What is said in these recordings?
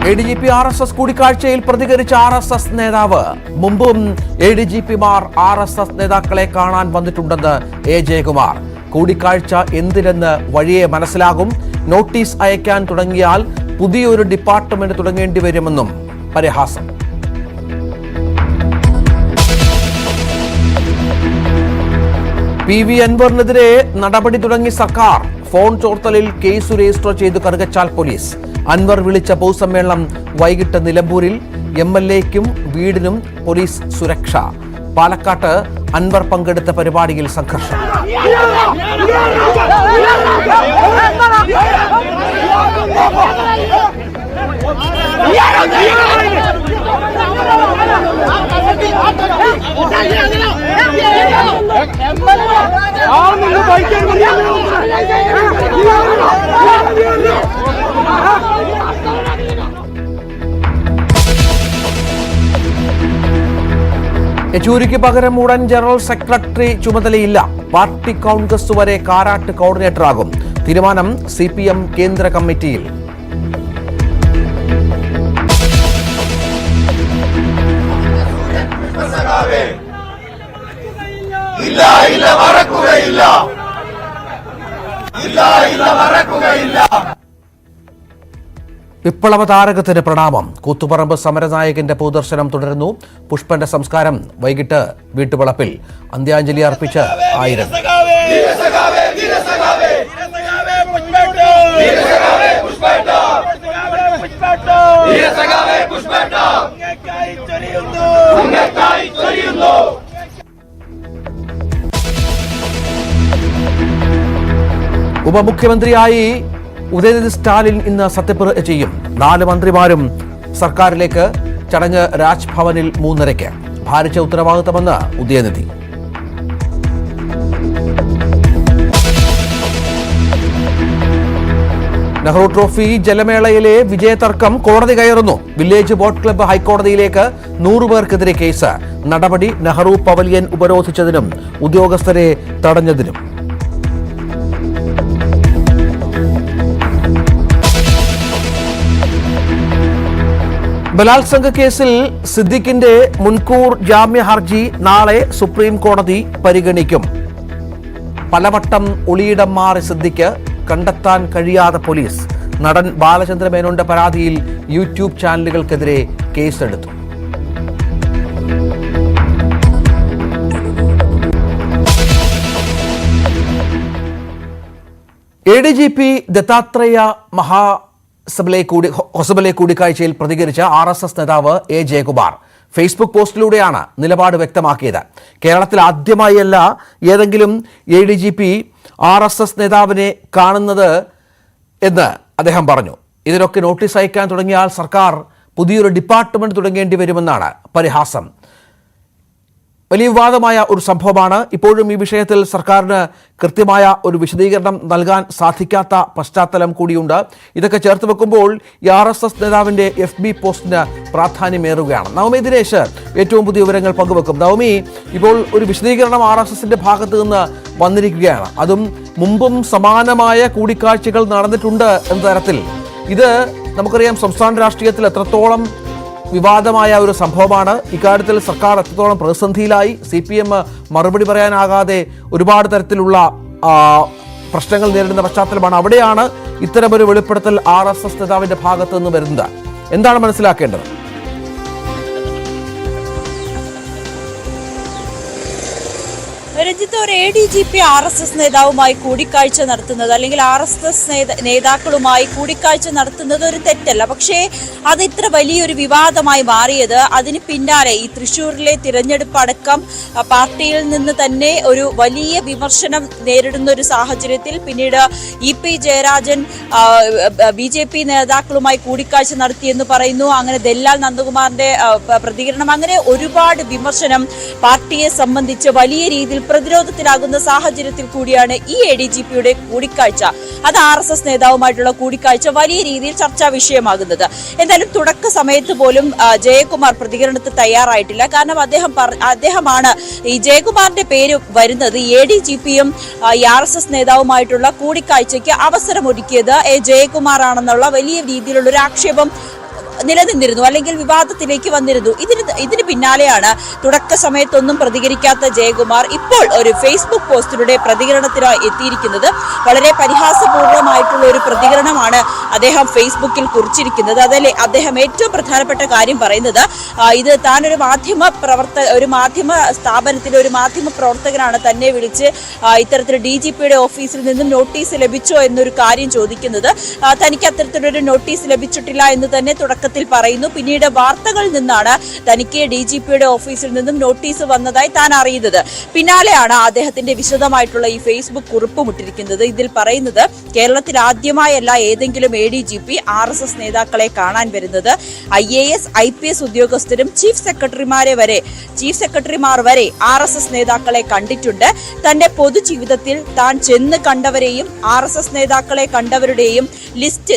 ADGP RSS കൂടിക്കാഴ്ചയിൽ പ്രതികരിച്ച RSS നേതാവ്. മുമ്പും ADGPമാർ RSS നേതാക്കളെ കാണാൻ വന്നിട്ടുണ്ടെന്ന് A. ജയകുമാർ. കൂടിക്കാഴ്ച എന്തിനെന്ന് വഴിയെ മനസ്സിലാകും. നോട്ടീസ് അയക്കാൻ തുടങ്ങിയാൽ പുതിയൊരു ഡിപ്പാർട്ട്മെന്റ് തുടങ്ങേണ്ടി വരുമെന്നും പരിഹാസം. PV അൻവറിനെതിരെ നടപടി തുടങ്ങി സർക്കാർ. ഫോൺ ചോർത്തലിൽ കേസ് രജിസ്റ്റർ ചെയ്ത് കറുകച്ചാൽ പോലീസ്. അൻവർ വിളിച്ച പൊതുസമ്മേളനം വൈകിട്ട് നിലമ്പൂരിൽ. MLAയ്ക്കും വീടിനും പോലീസ് സുരക്ഷ. പാലക്കാട്ട് അൻവർ പങ്കെടുത്ത പരിപാടിയിൽ സംഘർഷം. യെച്ചൂരിക്ക് പകരം ഉടൻ ജനറൽ സെക്രട്ടറി ചുമതലയില്ല. പാർട്ടി കോൺഗ്രസ് വരെ കാരാട്ട് കോർഡിനേറ്ററാകും. തീരുമാനം CPM കേന്ദ്ര കമ്മിറ്റിയിൽ. വിപ്ലവ താരകത്തിന് പ്രണാമം. കൂത്തുപറമ്പ് സമരനായകന്റെ പൊതുദർശനം തുടരുന്നു. പുഷ്പന്റെ സംസ്കാരം വൈകിട്ട് വീട്ടുവളപ്പിൽ. അന്ത്യാഞ്ജലി അർപ്പിച്ച് 1000. ഉപമുഖ്യമന്ത്രിയായി ഉദയനിധി സ്റ്റാലിൻ ഇന്ന് സത്യപ്രതിജ്ഞ ചെയ്യും. 4 മന്ത്രിമാരും സർക്കാരിലേക്ക്. ചടങ്ങ് രാജ്ഭവനിൽ 3:30. ഭാരിച്ച ഉത്തരവാദിത്തമെന്ന് ഉദയനിധി. നെഹ്റു ട്രോഫി ജലമേളയിലെ വിജയതർക്കം കോടതി കയറുന്നു. Village boat club ഹൈക്കോടതിയിലേക്ക്. 100 പേർക്കെതിരെ കേസ്. നടപടി നെഹ്റു പവലിയൻ ഉപരോധിച്ചതിനും ഉദ്യോഗസ്ഥരെ തടഞ്ഞതിനും. ബലാത്സംഗ കേസിൽ സിദ്ദിഖിന്റെ മുൻകൂർ ജാമ്യ ഹർജി നാളെ സുപ്രീം കോടതി പരിഗണിക്കും. പലവട്ടം ഒളിയിടം മാറി സിദ്ദിഖ്. കണ്ടെത്താൻ കഴിയാതെ പോലീസ്. നടൻ ബാലചന്ദ്ര മേനോന്റെ പരാതിയിൽ യൂട്യൂബ് ചാനലുകൾക്കെതിരെ കേസെടുത്തു. ADGP ദത്താത്രേയ ഹൊസബലെ കൂടിക്കാഴ്ചയിൽ പ്രതികരിച്ച RSS നേതാവ് A. ജയകുമാർ ഫേസ്ബുക്ക് പോസ്റ്റിലൂടെയാണ് നിലപാട് വ്യക്തമാക്കിയത്. കേരളത്തിൽ ആദ്യമായല്ല ഏതെങ്കിലും ADGP RSS നേതാവിനെ കാണുന്നത് എന്ന് അദ്ദേഹം പറഞ്ഞു. ഇതിനൊക്കെ നോട്ടീസ് അയക്കാൻ തുടങ്ങിയാൽ സർക്കാർ പുതിയൊരു ഡിപ്പാർട്ട്മെന്റ് തുടങ്ങേണ്ടി വരുമെന്നാണ് പരിഹാസം. വലിയ വിവാദമായ ഒരു സംഭവമാണ്. ഇപ്പോഴും ഈ വിഷയത്തിൽ സർക്കാരിന് കൃത്യമായ ഒരു വിശദീകരണം നൽകാൻ സാധിക്കാത്ത പശ്ചാത്തലം കൂടിയുണ്ട്. ഇതൊക്കെ ചേർത്ത് വെക്കുമ്പോൾ ഈ RSS നേതാവിൻ്റെ FB പോസ്റ്റിന് പ്രാധാന്യമേറുകയാണ്. നവമി ദിനേശ് ഏറ്റവും പുതിയ വിവരങ്ങൾ പങ്കുവെക്കും. നവമി, ഇപ്പോൾ ഒരു വിശദീകരണം RSSന്റെ ഭാഗത്ത് നിന്ന് വന്നിരിക്കുകയാണ്. അതും മുമ്പും സമാനമായ കൂടിക്കാഴ്ചകൾ നടന്നിട്ടുണ്ട് എന്ന തരത്തിൽ. ഇത് നമുക്കറിയാം സംസ്ഥാന രാഷ്ട്രീയത്തിൽ എത്രത്തോളം വിവാദമായ ഒരു സംഭവമാണ്. ഇക്കാര്യത്തിൽ സർക്കാർ എത്രത്തോളം പ്രതിസന്ധിയിലായി. CPM മറുപടി പറയാനാകാതെ ഒരുപാട് തരത്തിലുള്ള പ്രശ്നങ്ങൾ നേരിടുന്ന പശ്ചാത്തലമാണ്. അവിടെയാണ് ഇത്തരമൊരു വെളിപ്പെടുത്തൽ RSS നേതാവിന്റെ ഭാഗത്ത് നിന്ന് വരുന്നത്. എന്താണ് മനസ്സിലാക്കേണ്ടത്? രഞ്ജിത്ത്, ഒരു ADGP RSS നേതാവുമായി കൂടിക്കാഴ്ച നടത്തുന്നത് അല്ലെങ്കിൽ RSS നേതാക്കളുമായി കൂടിക്കാഴ്ച നടത്തുന്നത് ഒരു തെറ്റല്ല. പക്ഷേ അത് ഇത്ര വലിയൊരു വിവാദമായി മാറിയത് അതിന് പിന്നാലെ ഈ തൃശ്ശൂരിലെ തിരഞ്ഞെടുപ്പ് അടക്കം പാർട്ടിയിൽ നിന്ന് തന്നെ ഒരു വലിയ വിമർശനം നേരിടുന്ന ഒരു സാഹചര്യത്തിൽ പിന്നീട് EP ജയരാജൻ BJP നേതാക്കളുമായി കൂടിക്കാഴ്ച നടത്തിയെന്ന് പറയുന്നു. അങ്ങനെ ദല്ലാൽ നന്ദകുമാറിന്റെ പ്രതികരണം, അങ്ങനെ ഒരുപാട് വിമർശനം പാർട്ടിയെ സംബന്ധിച്ച് വലിയ രീതിയിൽ പ്രതിരോധത്തിലാകുന്ന സാഹചര്യത്തിൽ കൂടിയാണ് ഈ ADGPയുടെ കൂടിക്കാഴ്ച. അത് RSS നേതാവുമായിട്ടുള്ള കൂടിക്കാഴ്ച വലിയ രീതിയിൽ ചർച്ചാ വിഷയമാകുന്നത്. എന്തായാലും തുടക്ക സമയത്ത് പോലും ജയകുമാർ പ്രതികരണത്തിൽ തയ്യാറായിട്ടില്ല. കാരണം അദ്ദേഹമാണ് ഈ ജയകുമാറിന്റെ പേര് വരുന്നത്. ADGPയും RSS നേതാവുമായിട്ടുള്ള കൂടിക്കാഴ്ചയ്ക്ക് അവസരമൊരുക്കിയത് ജയകുമാർ ആണെന്നുള്ള വലിയ രീതിയിലുള്ള ഒരു ആക്ഷേപം നിലനിന്നിരുന്നു, അല്ലെങ്കിൽ വിവാദത്തിലേക്ക് വന്നിരുന്നു. ഇതിന് പിന്നാലെയാണ് തുടക്ക സമയത്തൊന്നും പ്രതികരിക്കാത്ത ജയകുമാർ ഇപ്പോൾ ഒരു ഫേസ്ബുക്ക് പോസ്റ്റിലൂടെ പ്രതികരണത്തിനായി എത്തിയിരിക്കുന്നത്. വളരെ പരിഹാസപൂർവ്വമായിട്ടുള്ള ഒരു പ്രതികരണമാണ് അദ്ദേഹം ഫേസ്ബുക്കിൽ കുറിച്ചിരിക്കുന്നത്. അതിൽ അദ്ദേഹം ഏറ്റവും പ്രധാനപ്പെട്ട കാര്യം പറയുന്നത്, ഇത് താൻ ഒരു മാധ്യമ സ്ഥാപനത്തിലെ ഒരു മാധ്യമ പ്രവർത്തകനാണ് തന്നെ വിളിച്ച് ഇത്തരത്തിൽ DGPയുടെ ഓഫീസിൽ നിന്നും നോട്ടീസ് ലഭിച്ചോ എന്നൊരു കാര്യം ചോദിക്കുന്നത്. തനിക്ക് അത്തരത്തിലൊരു നോട്ടീസ് ലഭിച്ചിട്ടില്ല എന്ന് തന്നെ തുടക്കത്തിൽ പറയുന്നു. പിന്നീട് വാർത്തകളിൽ നിന്നാണ് തനിക്ക് DGPയുടെ ഓഫീസിൽ നിന്നും നോട്ടീസ് വന്നതായി താൻ അറിയുന്നത്. പിന്നാലെയാണ് അദ്ദേഹത്തിന്റെ വിശദമായിട്ടുള്ള ഈ ഫേസ്ബുക്ക് കുറിപ്പ് മുട്ടിരിക്കുന്നത്. ഇതിൽ പറയുന്നത്, കേരളത്തിൽ ആദ്യമായല്ല ഏതെങ്കിലും ADGP RSS നേതാക്കളെ കാണാൻ വരുന്നത്. IAS IPS ഉദ്യോഗസ്ഥരും ചീഫ് സെക്രട്ടറിമാർ വരെ RSS നേതാക്കളെ കണ്ടിട്ടുണ്ട്. തന്റെ പൊതുജീവിതത്തിൽ താൻ ചെന്ന് കണ്ടവരെയും RSS നേതാക്കളെ കണ്ടവരുടെയും ലിസ്റ്റ്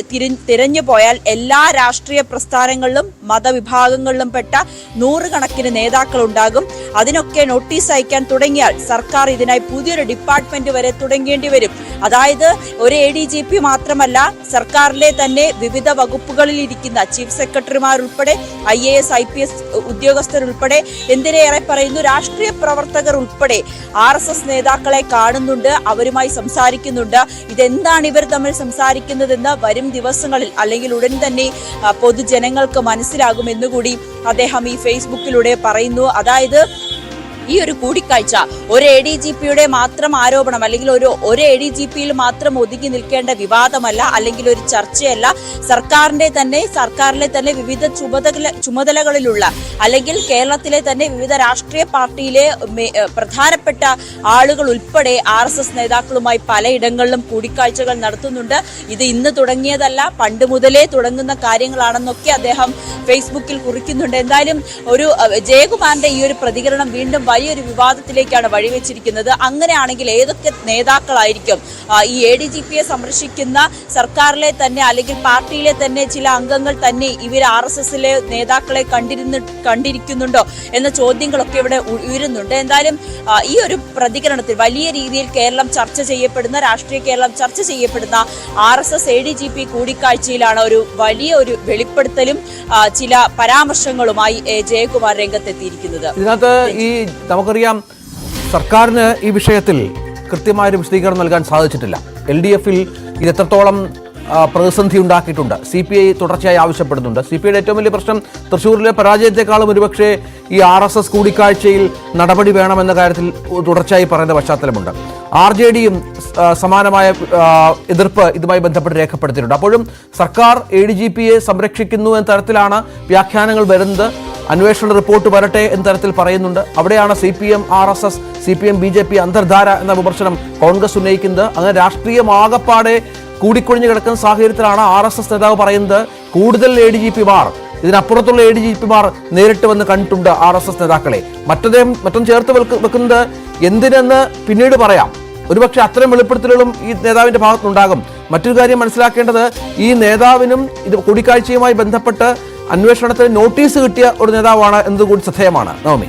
തിരഞ്ഞു പോയാൽ എല്ലാ രാഷ്ട്രീയ പ്രസ്ഥാനങ്ങളിലും മതവിഭാഗങ്ങളിലും പെട്ട നൂറുകണക്കിന് നേതാക്കൾ ഉണ്ടാകും. അതിനൊക്കെ നോട്ടീസ് അയക്കാൻ തുടങ്ങിയാൽ സർക്കാർ ഇതിനായി പുതിയൊരു ഡിപ്പാർട്ട്മെന്റ് വരെ തുടങ്ങേണ്ടി വരും. അതായത് ഒരു ADGP മാത്രമല്ല, സർക്കാരിലെ തന്നെ വിവിധ വകുപ്പുകളിൽ ഇരിക്കുന്ന ചീഫ് സെക്രട്ടറിമാർ ഉൾപ്പെടെ IAS IPS ഉദ്യോഗസ്ഥരുൾപ്പെടെ, എന്തിനേറെ പറയുന്നു, രാഷ്ട്രീയ പ്രവർത്തകർ ഉൾപ്പെടെ RSS നേതാക്കളെ കാണുന്നുണ്ട്, അവരുമായി സംസാരിക്കുന്നുണ്ട്. ഇതെന്താണ് ഇവർ തമ്മിൽ സംസാരിക്കുന്നതെന്ന് വരും ദിവസങ്ങളിൽ അല്ലെങ്കിൽ ഉടൻ തന്നെ പൊതുജനങ്ങൾക്ക് മനസ്സിലാകുമെന്നുകൂടി അദ്ദേഹം ഈ ഫേസ്ബുക്കിലൂടെ പറയുന്നു. അതായത് ഈ ഒരു കൂടിക്കാഴ്ച ഒരു ADGPയുടെ മാത്രം ആരോപണം അല്ലെങ്കിൽ ഒരു ADGPയിൽ മാത്രം ഒതുങ്ങി നിൽക്കേണ്ട വിവാദമല്ല, അല്ലെങ്കിൽ ഒരു ചർച്ചയല്ല. സർക്കാരിലെ തന്നെ വിവിധ ചുമതലകളിലുള്ള അല്ലെങ്കിൽ കേരളത്തിലെ തന്നെ വിവിധ രാഷ്ട്രീയ പാർട്ടിയിലെ പ്രധാനപ്പെട്ട ആളുകൾ ഉൾപ്പെടെ RSS നേതാക്കളുമായി പലയിടങ്ങളിലും കൂടിക്കാഴ്ചകൾ നടത്തുന്നുണ്ട്. ഇത് ഇന്ന് തുടങ്ങിയതല്ല, പണ്ട് മുതലേ തുടങ്ങുന്ന കാര്യങ്ങളാണെന്നൊക്കെ അദ്ദേഹം ഫേസ്ബുക്കിൽ കുറിക്കുന്നുണ്ട്. എന്തായാലും ഒരു ജയകുമാറിന്റെ ഈ ഒരു പ്രതികരണം വീണ്ടും വലിയൊരു വിവാദത്തിലേക്കാണ് വഴിവെച്ചിരിക്കുന്നത്. അങ്ങനെയാണെങ്കിൽ ഏതൊക്കെ നേതാക്കളായിരിക്കും ഈ ADGPയെ സംരക്ഷിക്കുന്ന സർക്കാരിലെ തന്നെ അല്ലെങ്കിൽ പാർട്ടിയിലെ തന്നെ ചില അംഗങ്ങൾ തന്നെ ഇവർ RSSലെ നേതാക്കളെ കണ്ടിരിക്കുന്നുണ്ടോ എന്ന ചോദ്യങ്ങളൊക്കെ ഇവിടെ ഉയരുന്നുണ്ട്. എന്തായാലും ഈ ഒരു പ്രതികരണത്തിൽ വലിയ രീതിയിൽ രാഷ്ട്രീയ കേരളം ചർച്ച ചെയ്യപ്പെടുന്ന RSS ADGP കൂടിക്കാഴ്ചയിലാണ് ഒരു വലിയ ഒരു വെളിപ്പെടുത്തലും ചില പരാമർശങ്ങളുമായി ജയകുമാർ രംഗത്തെത്തിയിരിക്കുന്നത്. ഇതിനകത്ത് നമുക്കറിയാം, സർക്കാരിന് ഈ വിഷയത്തിൽ കൃത്യമായൊരു വിശദീകരണം നൽകാൻ സാധിച്ചിട്ടില്ല. LDFൽ ഇത് എത്രത്തോളം പ്രതിസന്ധി ഉണ്ടാക്കിയിട്ടുണ്ട് CPI തുടർച്ചയായി ആവശ്യപ്പെടുന്നുണ്ട്. CPIയുടെ ഏറ്റവും വലിയ പ്രശ്നം തൃശ്ശൂരിലെ പരാജയത്തെക്കാളും ഒരുപക്ഷെ ഈ RSS കൂടിക്കാഴ്ചയിൽ നടപടി വേണമെന്ന കാര്യത്തിൽ തുടർച്ചയായി പറയുന്ന പശ്ചാത്തലമുണ്ട്. RJDയും സമാനമായ എതിർപ്പ് ഇതുമായി ബന്ധപ്പെട്ട് രേഖപ്പെടുത്തിയിട്ടുണ്ട്. അപ്പോഴും സർക്കാർ ADGPയെ സംരക്ഷിക്കുന്നു എന്ന തരത്തിലാണ് വ്യാഖ്യാനങ്ങൾ വരുന്നത്. അന്വേഷണ റിപ്പോർട്ട് വരട്ടെ എന്ന തരത്തിൽ പറയുന്നുണ്ട്. അവിടെയാണ് CPM RSS CPM BJP അന്തർധാര എന്ന വിമർശനം കോൺഗ്രസ് ഉന്നയിക്കുന്നത്. അങ്ങനെ രാഷ്ട്രീയമാകപ്പാടെ കൂടിക്കൊഴിഞ്ഞു കിടക്കുന്ന സാഹചര്യത്തിലാണ് RSS നേതാവ് പറയുന്നത് കൂടുതൽ ADGPമാർ, ഇതിനപ്പുറത്തുള്ള ADGPമാർ നേരിട്ട് വന്ന് കണ്ടിട്ടുണ്ട് RSS നേതാക്കളെ. മറ്റൊന്ന് ചേർത്ത് വെക്കുന്നത് എന്തിനെന്ന് പിന്നീട് പറയാം. ഒരുപക്ഷെ അത്തരം വെളിപ്പെടുത്തലുകളും ഈ നേതാവിന്റെ ഭാഗത്തുനിന്നുണ്ടാകും. മറ്റൊരു കാര്യം മനസ്സിലാക്കേണ്ടത്, ഈ നേതാവിനും ഇത് കൂടിക്കാഴ്ചയുമായി ബന്ധപ്പെട്ട് അന്വേഷണത്തിന് നോട്ടീസ് കിട്ടിയ ഒരു നേതാവാണ് എന്നതുകൂടി ശ്രദ്ധേയമാണ്. നവമി,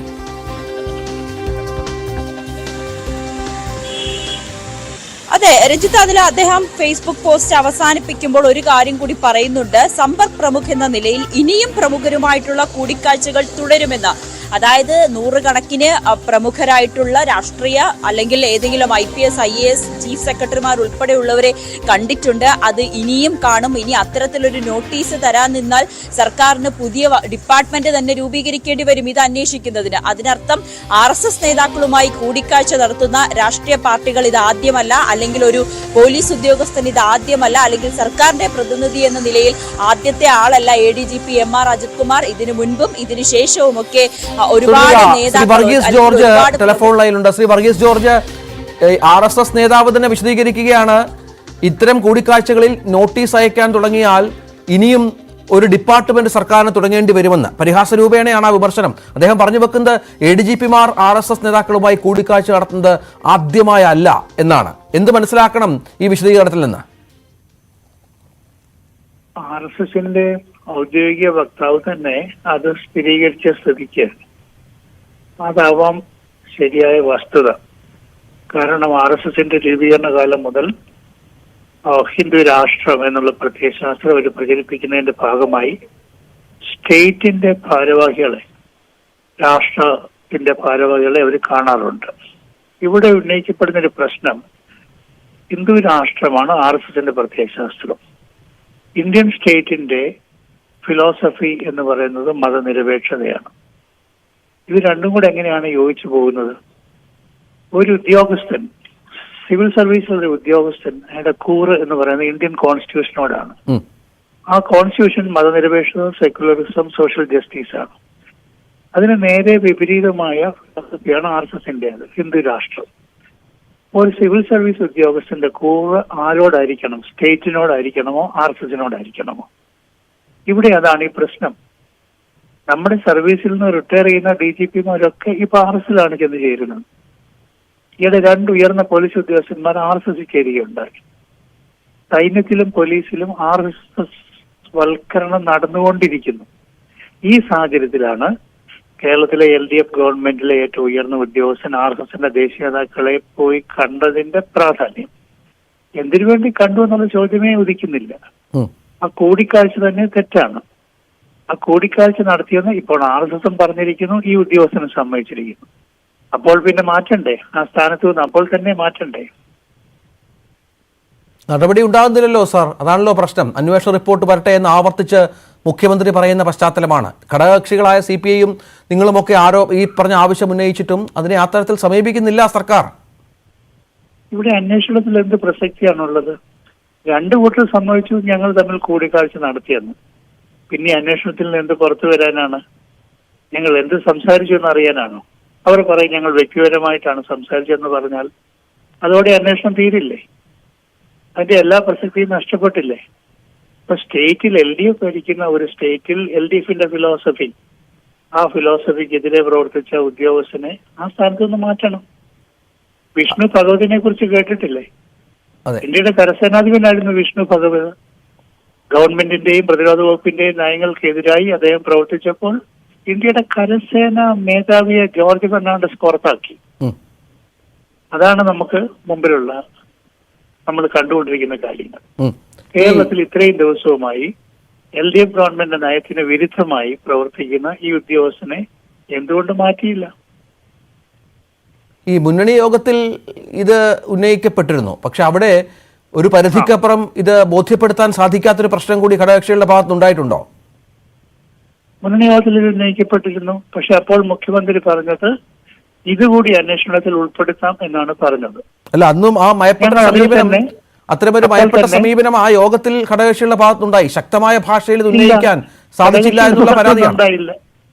അതെ രഞ്ജിത്ത്, അതിൽ അദ്ദേഹം ഫേസ്ബുക്ക് പോസ്റ്റ് അവസാനിപ്പിക്കുമ്പോൾ ഒരു കാര്യം കൂടി പറയുന്നുണ്ട്. സമ്പർക്ക് പ്രമുഖ് എന്ന നിലയിൽ ഇനിയും പ്രമുഖരുമായിട്ടുള്ള കൂടിക്കാഴ്ചകൾ തുടരുമെന്ന്. അതായത് നൂറുകണക്കിന് പ്രമുഖരായിട്ടുള്ള രാഷ്ട്രീയ അല്ലെങ്കിൽ ഏതെങ്കിലും IPS IAS ചീഫ് സെക്രട്ടറിമാർ ഉൾപ്പെടെയുള്ളവരെ കണ്ടിട്ടുണ്ട്. അത് ഇനിയും കാണും. ഇനി അത്തരത്തിലൊരു നോട്ടീസ് തരാൻ നിന്നാൽ സർക്കാരിന് പുതിയ ഡിപ്പാർട്ട്മെന്റ് തന്നെ രൂപീകരിക്കേണ്ടി വരും ഇത് അന്വേഷിക്കുന്നതിന്. അതിനർത്ഥം RSS നേതാക്കളുമായി കൂടിക്കാഴ്ച നടത്തുന്ന രാഷ്ട്രീയ പാർട്ടികൾ ഇത് ആദ്യമല്ല, അല്ലെങ്കിൽ ഒരു പോലീസ് ഉദ്യോഗസ്ഥൻ ഇത് ആദ്യമല്ല, അല്ലെങ്കിൽ സർക്കാരിന്റെ പ്രതിനിധി എന്ന നിലയിൽ ആദ്യത്തെ ആളല്ല ADGP MR അജിത് കുമാർ. ഇതിനു മുൻപും ഇതിനു ശേഷവുമൊക്കെ ഒരുപാട് നേതാക്കൾ ടെലിഫോൺ ലൈനിലുണ്ട്. ശ്രീ വർഗീസ് ജോർജ്, RSS നേതാവ് തന്നെ വിശദീകരിക്കുകയാണ്, ഇത്തരം കൂടിക്കാഴ്ചകളിൽ നോട്ടീസ് അയക്കാൻ തുടങ്ങിയാൽ ഇനിയും ഒരു ഡിപ്പാർട്ട്മെന്റ് സർക്കാരിന് തുടങ്ങേണ്ടി വരുമെന്ന്. പരിഹാസ രൂപേണയാണ് ആ വിമർശനം. അദ്ദേഹം പറഞ്ഞു വെക്കുന്നത് ADGPമാർ RSS നേതാക്കളുമായി കൂടിക്കാഴ്ച നടത്തുന്നത് ആദ്യമായല്ല എന്നാണ്. എന്ത് മനസ്സിലാക്കണം ഈ വിശദീകരണത്തിൽ നിന്ന്? RSSന്റെ ഔദ്യോഗിക വക്താവ് തന്നെ അത് സ്ഥിരീകരിച്ച സ്ഥിതിക്ക് അതാവാം ശരിയായ വസ്തുത. കാരണം RSSന്റെ രൂപീകരണ കാലം മുതൽ ഹിന്ദു രാഷ്ട്രം എന്നുള്ള പ്രത്യയശാസ്ത്രം അവർ പ്രചരിപ്പിക്കുന്നതിന്റെ ഭാഗമായി സ്റ്റേറ്റിന്റെ ഭാരവാഹികളെ, രാഷ്ട്രത്തിന്റെ ഭാരവാഹികളെ അവർ കാണാറുണ്ട്. ഇവിടെ ഉന്നയിക്കപ്പെടുന്ന ഒരു പ്രശ്നം, ഹിന്ദു രാഷ്ട്രമാണ് RSSന്റെ പ്രത്യയശാസ്ത്രം. ഇന്ത്യൻ സ്റ്റേറ്റിന്റെ ഫിലോസഫി എന്ന് പറയുന്നത് മതനിരപേക്ഷതയാണ്. ഇത് രണ്ടും കൂടെ എങ്ങനെയാണ് യോജിച്ചു പോകുന്നത്? ഒരു ഉദ്യോഗസ്ഥൻ, സിവിൽ സർവീസിലെ ഉദ്യോഗസ്ഥൻ, അയാളുടെ കൂറ് എന്ന് പറയുന്നത് ഇന്ത്യൻ കോൺസ്റ്റിറ്റ്യൂഷനോടാണ്. ആ കോൺസ്റ്റിറ്റ്യൂഷൻ മതനിരപേക്ഷത, സെക്യുലറിസം, സോഷ്യൽ ജസ്റ്റിസ് ആണ്. അതിന് നേരെ വിപരീതമായ ഫിലോസഫിയാണ് RSSന്റേത്, ഹിന്ദു രാഷ്ട്രം. ഒരു സിവിൽ സർവീസ് ഉദ്യോഗസ്ഥന്റെ കൂറ് ആരോടായിരിക്കണം? സ്റ്റേറ്റിനോടായിരിക്കണമോ RSSനോടായിരിക്കണമോ? ഇവിടെ അതാണ് ഈ പ്രശ്നം. നമ്മുടെ സർവീസിൽ നിന്ന് റിട്ടയർ ചെയ്യുന്ന DGPമാരൊക്കെ ഇപ്പൊ RSSലാണ് ചെന്ന് ചേരുന്നത്. ഈയിടെ 2 ഉയർന്ന പോലീസ് ഉദ്യോഗസ്ഥന്മാർ RSS ചേരുകയുണ്ടായി. സൈന്യത്തിലും പോലീസിലും RSS വൽക്കരണം നടന്നുകൊണ്ടിരിക്കുന്നു. ഈ സാഹചര്യത്തിലാണ് കേരളത്തിലെ LDF ഗവൺമെന്റിലെ ഏറ്റവും ഉയർന്ന ഉദ്യോഗസ്ഥൻ RSSന്റെ ദേശീയ നേതാക്കളെ പോയി കണ്ടതിന്റെ പ്രാധാന്യം. എന്തിനു വേണ്ടി കണ്ടു എന്നുള്ള ചോദ്യമേ ഉദിക്കുന്നില്ല. ആ കൂടിക്കാഴ്ച തന്നെ തെറ്റാണ്. ആ കൂടിക്കാഴ്ച നടത്തിയെന്ന് ഇപ്പോൾ RSSും പറഞ്ഞിരിക്കുന്നു, ഈ ഉദ്യോഗസ്ഥനും സമ്മതിച്ചിരിക്കുന്നു. അപ്പോൾ പിന്നെ മാറ്റണ്ടേ? ആ സ്ഥാനത്ത് നിന്ന് അപ്പോൾ തന്നെ മാറ്റണ്ടേ? നടപടി ഉണ്ടാകുന്നില്ലല്ലോ സാർ, അതാണല്ലോ പ്രശ്നം. അന്വേഷണ റിപ്പോർട്ട് വരട്ടെ എന്ന് ആവർത്തിച്ച് മുഖ്യമന്ത്രി പറയുന്ന പശ്ചാത്തലമാണ്. ഘടകകക്ഷികളായ CPIയും നിങ്ങളുമൊക്കെ ഈ പറഞ്ഞ ആവശ്യം ഉന്നയിച്ചിട്ടും അതിനെ ആ തരത്തിൽ സമീപിക്കുന്നില്ല സർക്കാർ. ഇവിടെ അന്വേഷണത്തിൽ എന്ത് പ്രസക്തിയാണുള്ളത്? 2 കൂട്ടർ സമ്മതിച്ചു ഞങ്ങൾ തമ്മിൽ കൂടിക്കാഴ്ച നടത്തിയെന്ന്. പിന്നെ അന്വേഷണത്തിൽ നിന്ന് എന്ത് പുറത്തു വരാനാണ്? ഞങ്ങൾ എന്ത് സംസാരിച്ചു എന്ന് അറിയാനാണോ? അവർ പറയും ഞങ്ങൾ വ്യക്തിപരമായിട്ടാണ് സംസാരിച്ചതെന്ന് പറഞ്ഞാൽ അതോടെ അന്വേഷണം തീരില്ലേ? അതിന്റെ എല്ലാ പ്രസക്തിയും നഷ്ടപ്പെട്ടില്ലേ? ഇപ്പൊ സ്റ്റേറ്റിൽ LDF ഭരിക്കുന്ന ഒരു സ്റ്റേറ്റിൽ LDFന്റെ ഫിലോസഫി, ആ ഫിലോസഫിക്കെതിരെ പ്രവർത്തിച്ച ഉദ്യോഗസ്ഥനെ ആ സ്ഥാനത്ത് നിന്ന് മാറ്റണം. വിഷ്ണു ഭഗവതിനെ കുറിച്ച് കേട്ടിട്ടില്ലേ? ഇന്ത്യയുടെ കരസേനാധിപനായിരുന്നു വിഷ്ണു ഭഗവത്. ഗവൺമെന്റിന്റെയും പ്രതിരോധ വകുപ്പിന്റെയും നയങ്ങൾക്കെതിരായി അദ്ദേഹം പ്രവർത്തിച്ചപ്പോൾ ഇന്ത്യയുടെ കരസേന മേധാവിയെ ജോർജ് ഫെർണാണ്ടസ് പുറത്താക്കി. അതാണ് നമുക്ക് മുമ്പിലുള്ള നമ്മൾ കണ്ടുകൊണ്ടിരിക്കുന്ന കാര്യങ്ങൾ. കേരളത്തിൽ ഇത്രയും ദിവസവുമായി LDF ഗവൺമെന്റ് നയത്തിന് വിരുദ്ധമായി പ്രവർത്തിക്കുന്ന ഈ ഉദ്യോഗസ്ഥനെ എന്തുകൊണ്ട് മാറ്റിയില്ല? ഈ മുന്നണി യോഗത്തിൽ ഇത് ഉന്നയിക്കപ്പെട്ടിരുന്നു. പക്ഷെ അവിടെ ഒരു പരിധിക്കപ്പുറം ഇത് ബോധ്യപ്പെടുത്താൻ സാധിക്കാത്തൊരു പ്രശ്നം കൂടി ഘടകകക്ഷികളുടെ ഭാഗത്തുനിന്നുണ്ടായിട്ടുണ്ടോ? മുന്നണി യോഗത്തിൽ ഇത് ഉന്നയിക്കപ്പെട്ടിരുന്നു. പക്ഷെ അപ്പോൾ മുഖ്യമന്ത്രി പറഞ്ഞത് ഇതുകൂടി അന്വേഷണത്തിൽ ഉൾപ്പെടുത്താം എന്നാണ് പറഞ്ഞത്. അല്ല, അന്നും ആ മയപ്പെട്ട സമീപനം, അത്തരമൊരു മയപ്പെട്ട സമീപനം ആ യോഗത്തിൽ ഘടകകക്ഷികളുടെ ഭാഗത്തുണ്ടായി. ശക്തമായ ഭാഷയിൽ ഇത് ഉന്നയിക്കാൻ സാധിച്ചില്ല എന്നുള്ള പരാതിയാണ്.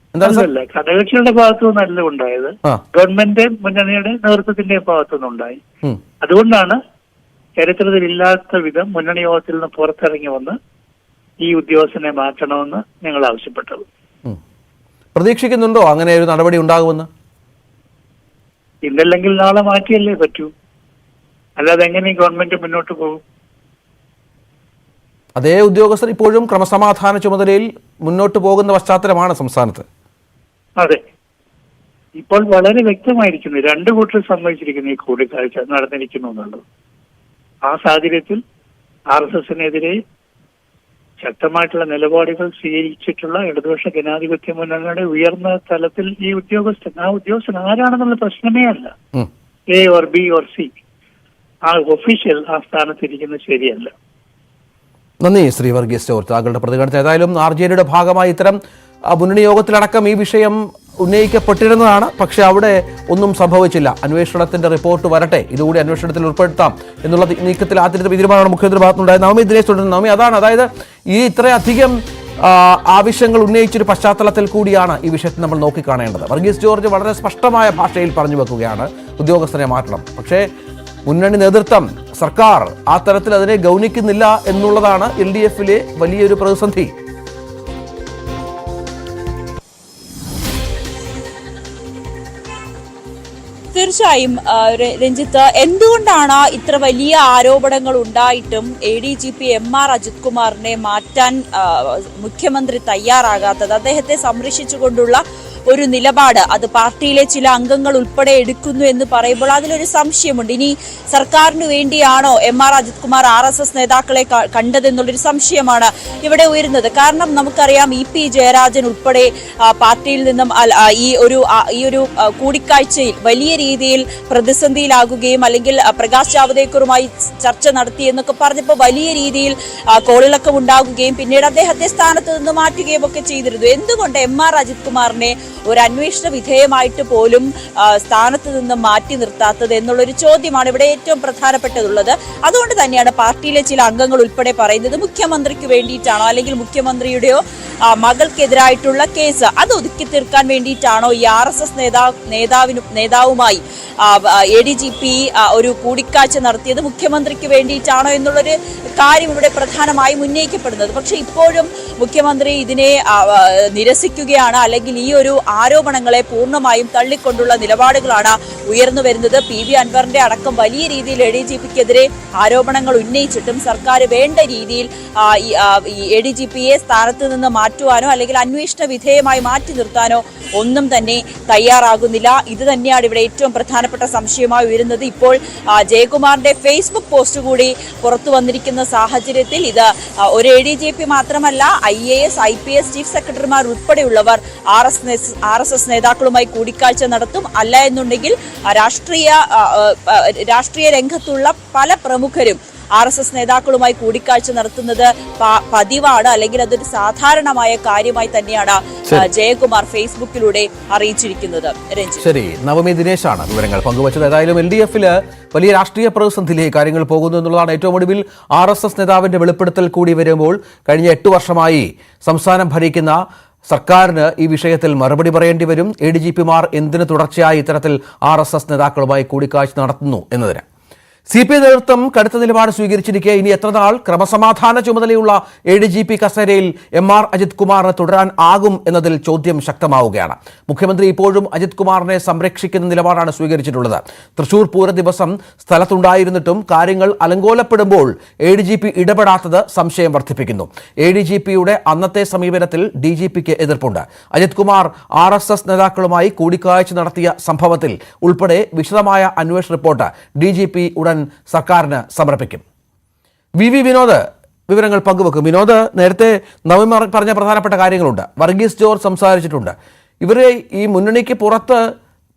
ഘടകകക്ഷികളുടെ ഭാഗത്തുനിന്നല്ല ഉണ്ടായത്, ഗവൺമെന്റ് മുന്നണിയുടെ നേതൃത്വത്തിന്റെ ഭാഗത്തുനിന്നുണ്ടായി. അതുകൊണ്ടാണ് ചരിത്രത്തിലില്ലാത്ത വിധം മുന്നണി യോഗത്തിൽ നിന്ന് പുറത്തിറങ്ങി വന്ന് ഈ ഉദ്യോഗസ്ഥനെ മാറ്റണമെന്ന് ഞങ്ങൾ ആവശ്യപ്പെട്ടത്. പ്രതീക്ഷിക്കുന്നുണ്ടോ അങ്ങനെ ഒരു നടപടി ഉണ്ടാകുമെന്ന്? ഇന്നല്ലെങ്കിൽ നാളെ മാറ്റിയല്ലേ പറ്റൂ, അല്ലാതെ എങ്ങനെ ഗവൺമെന്റ് മുന്നോട്ട് പോകും? അതേ ഉദ്യോഗസ്ഥർ ഇപ്പോഴും ക്രമസമാധാന ചുമതലയിൽ മുന്നോട്ട് പോകുന്ന പശ്ചാത്തലമാണ് സംസ്ഥാനത്ത്. അതെ, ഇപ്പോൾ വളരെ വ്യക്തമായിരിക്കുന്നു, 2 കൂട്ടർ സമ്മതിച്ചിരിക്കുന്നു ഈ കൂടിക്കാഴ്ച നടന്നിരിക്കുന്നു എന്നുള്ളത്. ആ സാഹചര്യത്തിൽ RSSനെതിരെ ശക്തമായിട്ടുള്ള നിലപാടുകൾ സ്വീകരിച്ചിട്ടുള്ള ഇടതുപക്ഷ ജനാധിപത്യ മുന്നണിയുടെ ഉയർന്ന തലത്തിൽ ഈ ഉദ്യോഗസ്ഥൻ ആരാണെന്നുള്ള പ്രശ്നമേ അല്ല. A or B or C, ആ ഒഫീഷ്യൽ ആ സ്ഥാനത്തിരിക്കുന്നത് ശരിയല്ല. നന്ദി ശ്രീ വർഗീസ് ജോർജ്, താങ്കളുടെ പ്രതികരണത്തിൽ. ഏതായാലും RJDയുടെ ഭാഗമായി ഇത്തരം മുന്നണി യോഗത്തിലടക്കം ഈ വിഷയം ഉന്നയിക്കപ്പെട്ടിരുന്നതാണ്. പക്ഷേ അവിടെ ഒന്നും സംഭവിച്ചില്ല. അന്വേഷണത്തിന്റെ റിപ്പോർട്ട് വരട്ടെ, ഇതുകൂടി അന്വേഷണത്തിൽ ഉൾപ്പെടുത്താം എന്നുള്ള നീക്കത്തിൽ ആദ്യത്തെ തീരുമാനമാണ് മുഖ്യമന്ത്രി ഭാഗത്തുണ്ടായത്. നവമി ദിനേശ് തുടരുന്നു. നവമി, അതാണ്, അതായത് ഈ ഇത്രയധികം ആവശ്യങ്ങൾ ഉന്നയിച്ചൊരു പശ്ചാത്തലത്തിൽ കൂടിയാണ് ഈ വിഷയത്തിൽ നമ്മൾ നോക്കിക്കാണേണ്ടത്. വർഗീസ് ജോർജ് വളരെ സ്പഷ്ടമായ ഭാഷയിൽ പറഞ്ഞു വെക്കുകയാണ് ഉദ്യോഗസ്ഥരെ മാറ്റണം. പക്ഷേ മുന്നണി നേതൃത്വം, സർക്കാർ ആ തരത്തിൽ അതിനെ ഗൗനിക്കുന്നില്ല എന്നുള്ളതാണ് LDFിലെ വലിയൊരു പ്രതിസന്ധി. തീർച്ചയായും രഞ്ജിത്ത്, എന്തുകൊണ്ടാണ് ഇത്ര വലിയ ആരോപണങ്ങൾ ഉണ്ടായിട്ടും ADGP MR അജിത് കുമാറിനെ മാറ്റാൻ മുഖ്യമന്ത്രി തയ്യാറാകാത്തത്? അദ്ദേഹത്തെ സംരക്ഷിച്ചുകൊണ്ടുള്ള ഒരു നിലപാട് അത് പാർട്ടിയിലെ ചില അംഗങ്ങൾ ഉൾപ്പെടെ എടുക്കുന്നു എന്ന് പറയുമ്പോൾ അതിലൊരു സംശയമുണ്ട്. ഇനി സർക്കാരിന് വേണ്ടിയാണോ MR അജിത് കുമാർ RSS നേതാക്കളെ കണ്ടതെന്നുള്ളൊരു സംശയമാണ് ഇവിടെ ഉയരുന്നത്. കാരണം നമുക്കറിയാം EP ജയരാജൻ ഉൾപ്പെടെ പാർട്ടിയിൽ നിന്നും ഈ ഒരു കൂടിക്കാഴ്ചയിൽ വലിയ രീതിയിൽ പ്രതിസന്ധിയിലാകുകയും അല്ലെങ്കിൽ പ്രകാശ് ജാവദേക്കറുമായി ചർച്ച നടത്തി എന്നൊക്കെ പറഞ്ഞപ്പോൾ വലിയ രീതിയിൽ കോളിളക്കം ഉണ്ടാകുകയും പിന്നീട് അദ്ദേഹത്തെ സ്ഥാനത്ത് നിന്ന് മാറ്റുകയും ഒക്കെ ചെയ്തിരുന്നു. എന്തുകൊണ്ട് MR അജിത് കുമാറിനെ ഒരു അന്വേഷണ വിധേയമായിട്ട് പോലും സ്ഥാനത്ത് നിന്ന് മാറ്റി നിർത്താത്തത് എന്നുള്ളൊരു ചോദ്യമാണ് ഇവിടെ ഏറ്റവും പ്രധാനപ്പെട്ടതുള്ളത്. അതുകൊണ്ട് തന്നെയാണ് പാർട്ടിയിലെ ചില അംഗങ്ങൾ ഉൾപ്പെടെ പറയുന്നത് മുഖ്യമന്ത്രിക്ക് വേണ്ടിയിട്ടാണോ അല്ലെങ്കിൽ മുഖ്യമന്ത്രിയുടെയോ മകൾക്കെതിരായിട്ടുള്ള കേസ് അത് ഒതുക്കി തീർക്കാൻ വേണ്ടിയിട്ടാണോ ഈ RSS നേതാവുമായി ADGP ഒരു കൂടിക്കാഴ്ച നടത്തിയത് മുഖ്യമന്ത്രിക്ക് വേണ്ടിയിട്ടാണോ എന്നുള്ളൊരു കാര്യം ഇവിടെ പ്രധാനമായും ഉന്നയിക്കപ്പെടുന്നത്. പക്ഷെ ഇപ്പോഴും മുഖ്യമന്ത്രി ഇതിനെ നിരസിക്കുകയാണ്, അല്ലെങ്കിൽ ഈ ഒരു ആരോപണങ്ങളെ പൂർണ്ണമായും തള്ളിക്കൊണ്ടുള്ള നിലപാടുകളാണ് ഉയർന്നു വരുന്നത്. PV അൻവറിന്റെ അടക്കം വലിയ രീതിയിൽ ADGPക്കെതിരെ ആരോപണങ്ങൾ ഉന്നയിച്ചിട്ടും സർക്കാർ വേണ്ട രീതിയിൽ ADGPയെ സ്ഥാനത്ത് നിന്ന് മാറ്റുവാനോ അല്ലെങ്കിൽ അന്വേഷണ വിധേയമായി മാറ്റി നിർത്താനോ ഒന്നും തന്നെ തയ്യാറാകുന്നില്ല. ഇത് തന്നെയാണ് ഇവിടെ ഏറ്റവും പ്രധാനപ്പെട്ട സംശയമായി ഉയരുന്നത്. ഇപ്പോൾ ജയകുമാറിന്റെ ഫേസ്ബുക്ക് പോസ്റ്റ് കൂടി പുറത്തു വന്നിരിക്കുന്ന സാഹചര്യത്തിൽ ഇത് ഒരു ADGP മാത്രമല്ല IAS IPS ചീഫ് സെക്രട്ടറിമാർ ഉൾപ്പെടെയുള്ളവർ RSS നേതാക്കളുമായി കൂടിക്കാഴ്ച നടത്തും. അല്ല എന്നുണ്ടെങ്കിൽ രാഷ്ട്രീയ രംഗത്തുള്ള പല പ്രമുഖരും RSS നേതാക്കളുമായി കൂടിക്കാഴ്ച നടത്തുന്നത് പതിവാണ്, അല്ലെങ്കിൽ അതൊരു സാധാരണമായ കാര്യമായി തന്നെയാണ് ജയകുമാർ ഫേസ്ബുക്കിലൂടെ അറിയിച്ചിരിക്കുന്നത്. ശരി, നവമി ദിനേശാണ് വിവരങ്ങൾ പങ്കുവച്ചത്. ഏതായാലും LDF-ല് വലിയ രാഷ്ട്രീയ പ്രതിസന്ധിയിലേക്ക് കാര്യങ്ങൾ പോകുന്നു എന്നുള്ളതാണ് ഏറ്റവും ഒടുവിൽ RSS നേതാവിന്റെ വെളിപ്പെടുത്തൽ കൂടി വരുമ്പോൾ കഴിഞ്ഞ 8 വർഷമായി സംസ്ഥാനം ഭരിക്കുന്ന സർക്കാരിന് ഈ വിഷയത്തിൽ മറുപടി പറയേണ്ടി വരും. ADGP-മാർ എന്തിനു തുടർച്ചയായി ഇത്തരത്തിൽ RSS നേതാക്കളുമായി കൂടിക്കാഴ്ച നടത്തുന്നു എന്നതിന് CPI നേതൃത്വം കടുത്ത നിലപാട് സ്വീകരിച്ചിരിക്കെ ഇനി എത്ര നാൾ ക്രമസമാധാന ചുമതലയുള്ള ADGP കസേരയിൽ MR അജിത് കുമാറിന് തുടരാൻ ആകും എന്നതിൽ ചോദ്യം ശക്തമാവുകയാണ്. മുഖ്യമന്ത്രി ഇപ്പോഴും അജിത് കുമാറിനെ സംരക്ഷിക്കുന്ന നിലപാടാണ് സ്വീകരിച്ചിട്ടുള്ളത്. തൃശൂർ പൂര ദിവസം സ്ഥലത്തുണ്ടായിരുന്നിട്ടും കാര്യങ്ങൾ അലങ്കോലപ്പെടുമ്പോൾ ADGP ഇടപെടാത്തത് സംശയം വർദ്ധിപ്പിക്കുന്നു. ADGPയുടെ അന്നത്തെ സമീപനത്തിൽ DGPക്ക് എതിർപ്പുണ്ട്. അജിത് കുമാർ RSS നേതാക്കളുമായി കൂടിക്കാഴ്ച നടത്തിയ സംഭവത്തിൽ ഉൾപ്പെടെ വിശദമായ അന്വേഷണ റിപ്പോർട്ട് DGP ഉടൻ സർക്കാരിന് സമർപ്പിക്കും. VV വിനോദ് വിവരങ്ങൾ പങ്കുവെക്കും. വിനോദ്, നേരത്തെ നവമി പറഞ്ഞ പ്രധാനപ്പെട്ട കാര്യങ്ങളുണ്ട്. വർഗീസ് ജോർജ് സംസാരിച്ചിട്ടുണ്ട്. ഇവരെ ഈ മുന്നണിക്ക്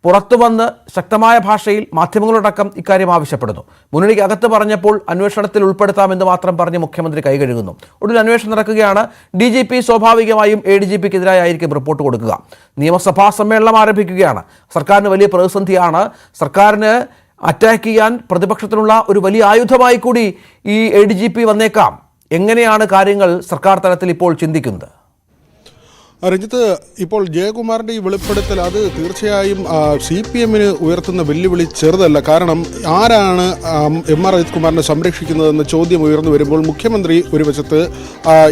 പുറത്തു വന്ന് ശക്തമായ ഭാഷയിൽ മാധ്യമങ്ങളോടക്കം ഇക്കാര്യം ആവശ്യപ്പെടുന്നു. മുന്നണിക്ക് അകത്ത് പറഞ്ഞപ്പോൾ അന്വേഷണത്തിൽ ഉൾപ്പെടുത്താമെന്ന് മാത്രം പറഞ്ഞ് മുഖ്യമന്ത്രി കൈകഴുകുന്നു. ഒടുവിൽ അന്വേഷണം നടക്കുകയാണ്. DGP സ്വാഭാവികമായും ADGPക്കെതിരായിരിക്കും റിപ്പോർട്ട് കൊടുക്കുക. നിയമസഭാ സമ്മേളനം ആരംഭിക്കുകയാണ്. സർക്കാരിന് വലിയ പ്രതിസന്ധിയാണ്. സർക്കാരിന് അറ്റാക്ക് ചെയ്യാൻ പ്രതിപക്ഷത്തിനുള്ള ഒരു വലിയ ആയുധമായി കൂടി ഈ ADGP വന്നേക്കാം. എങ്ങനെയാണ് കാര്യങ്ങൾ സർക്കാർ തലത്തിൽ ഇപ്പോൾ ചിന്തിക്കുന്നത്? രഞ്ജിത്ത്, ഇപ്പോൾ ജയകുമാറിൻ്റെ ഈ വെളിപ്പെടുത്തൽ അത് തീർച്ചയായും CPM-ന് ഉയർത്തുന്ന വെല്ലുവിളി ചെറുതല്ല. കാരണം ആരാണ് MR അജിത് കുമാറിനെ സംരക്ഷിക്കുന്നതെന്ന ചോദ്യം ഉയർന്നു വരുമ്പോൾ മുഖ്യമന്ത്രി ഒരു വശത്ത്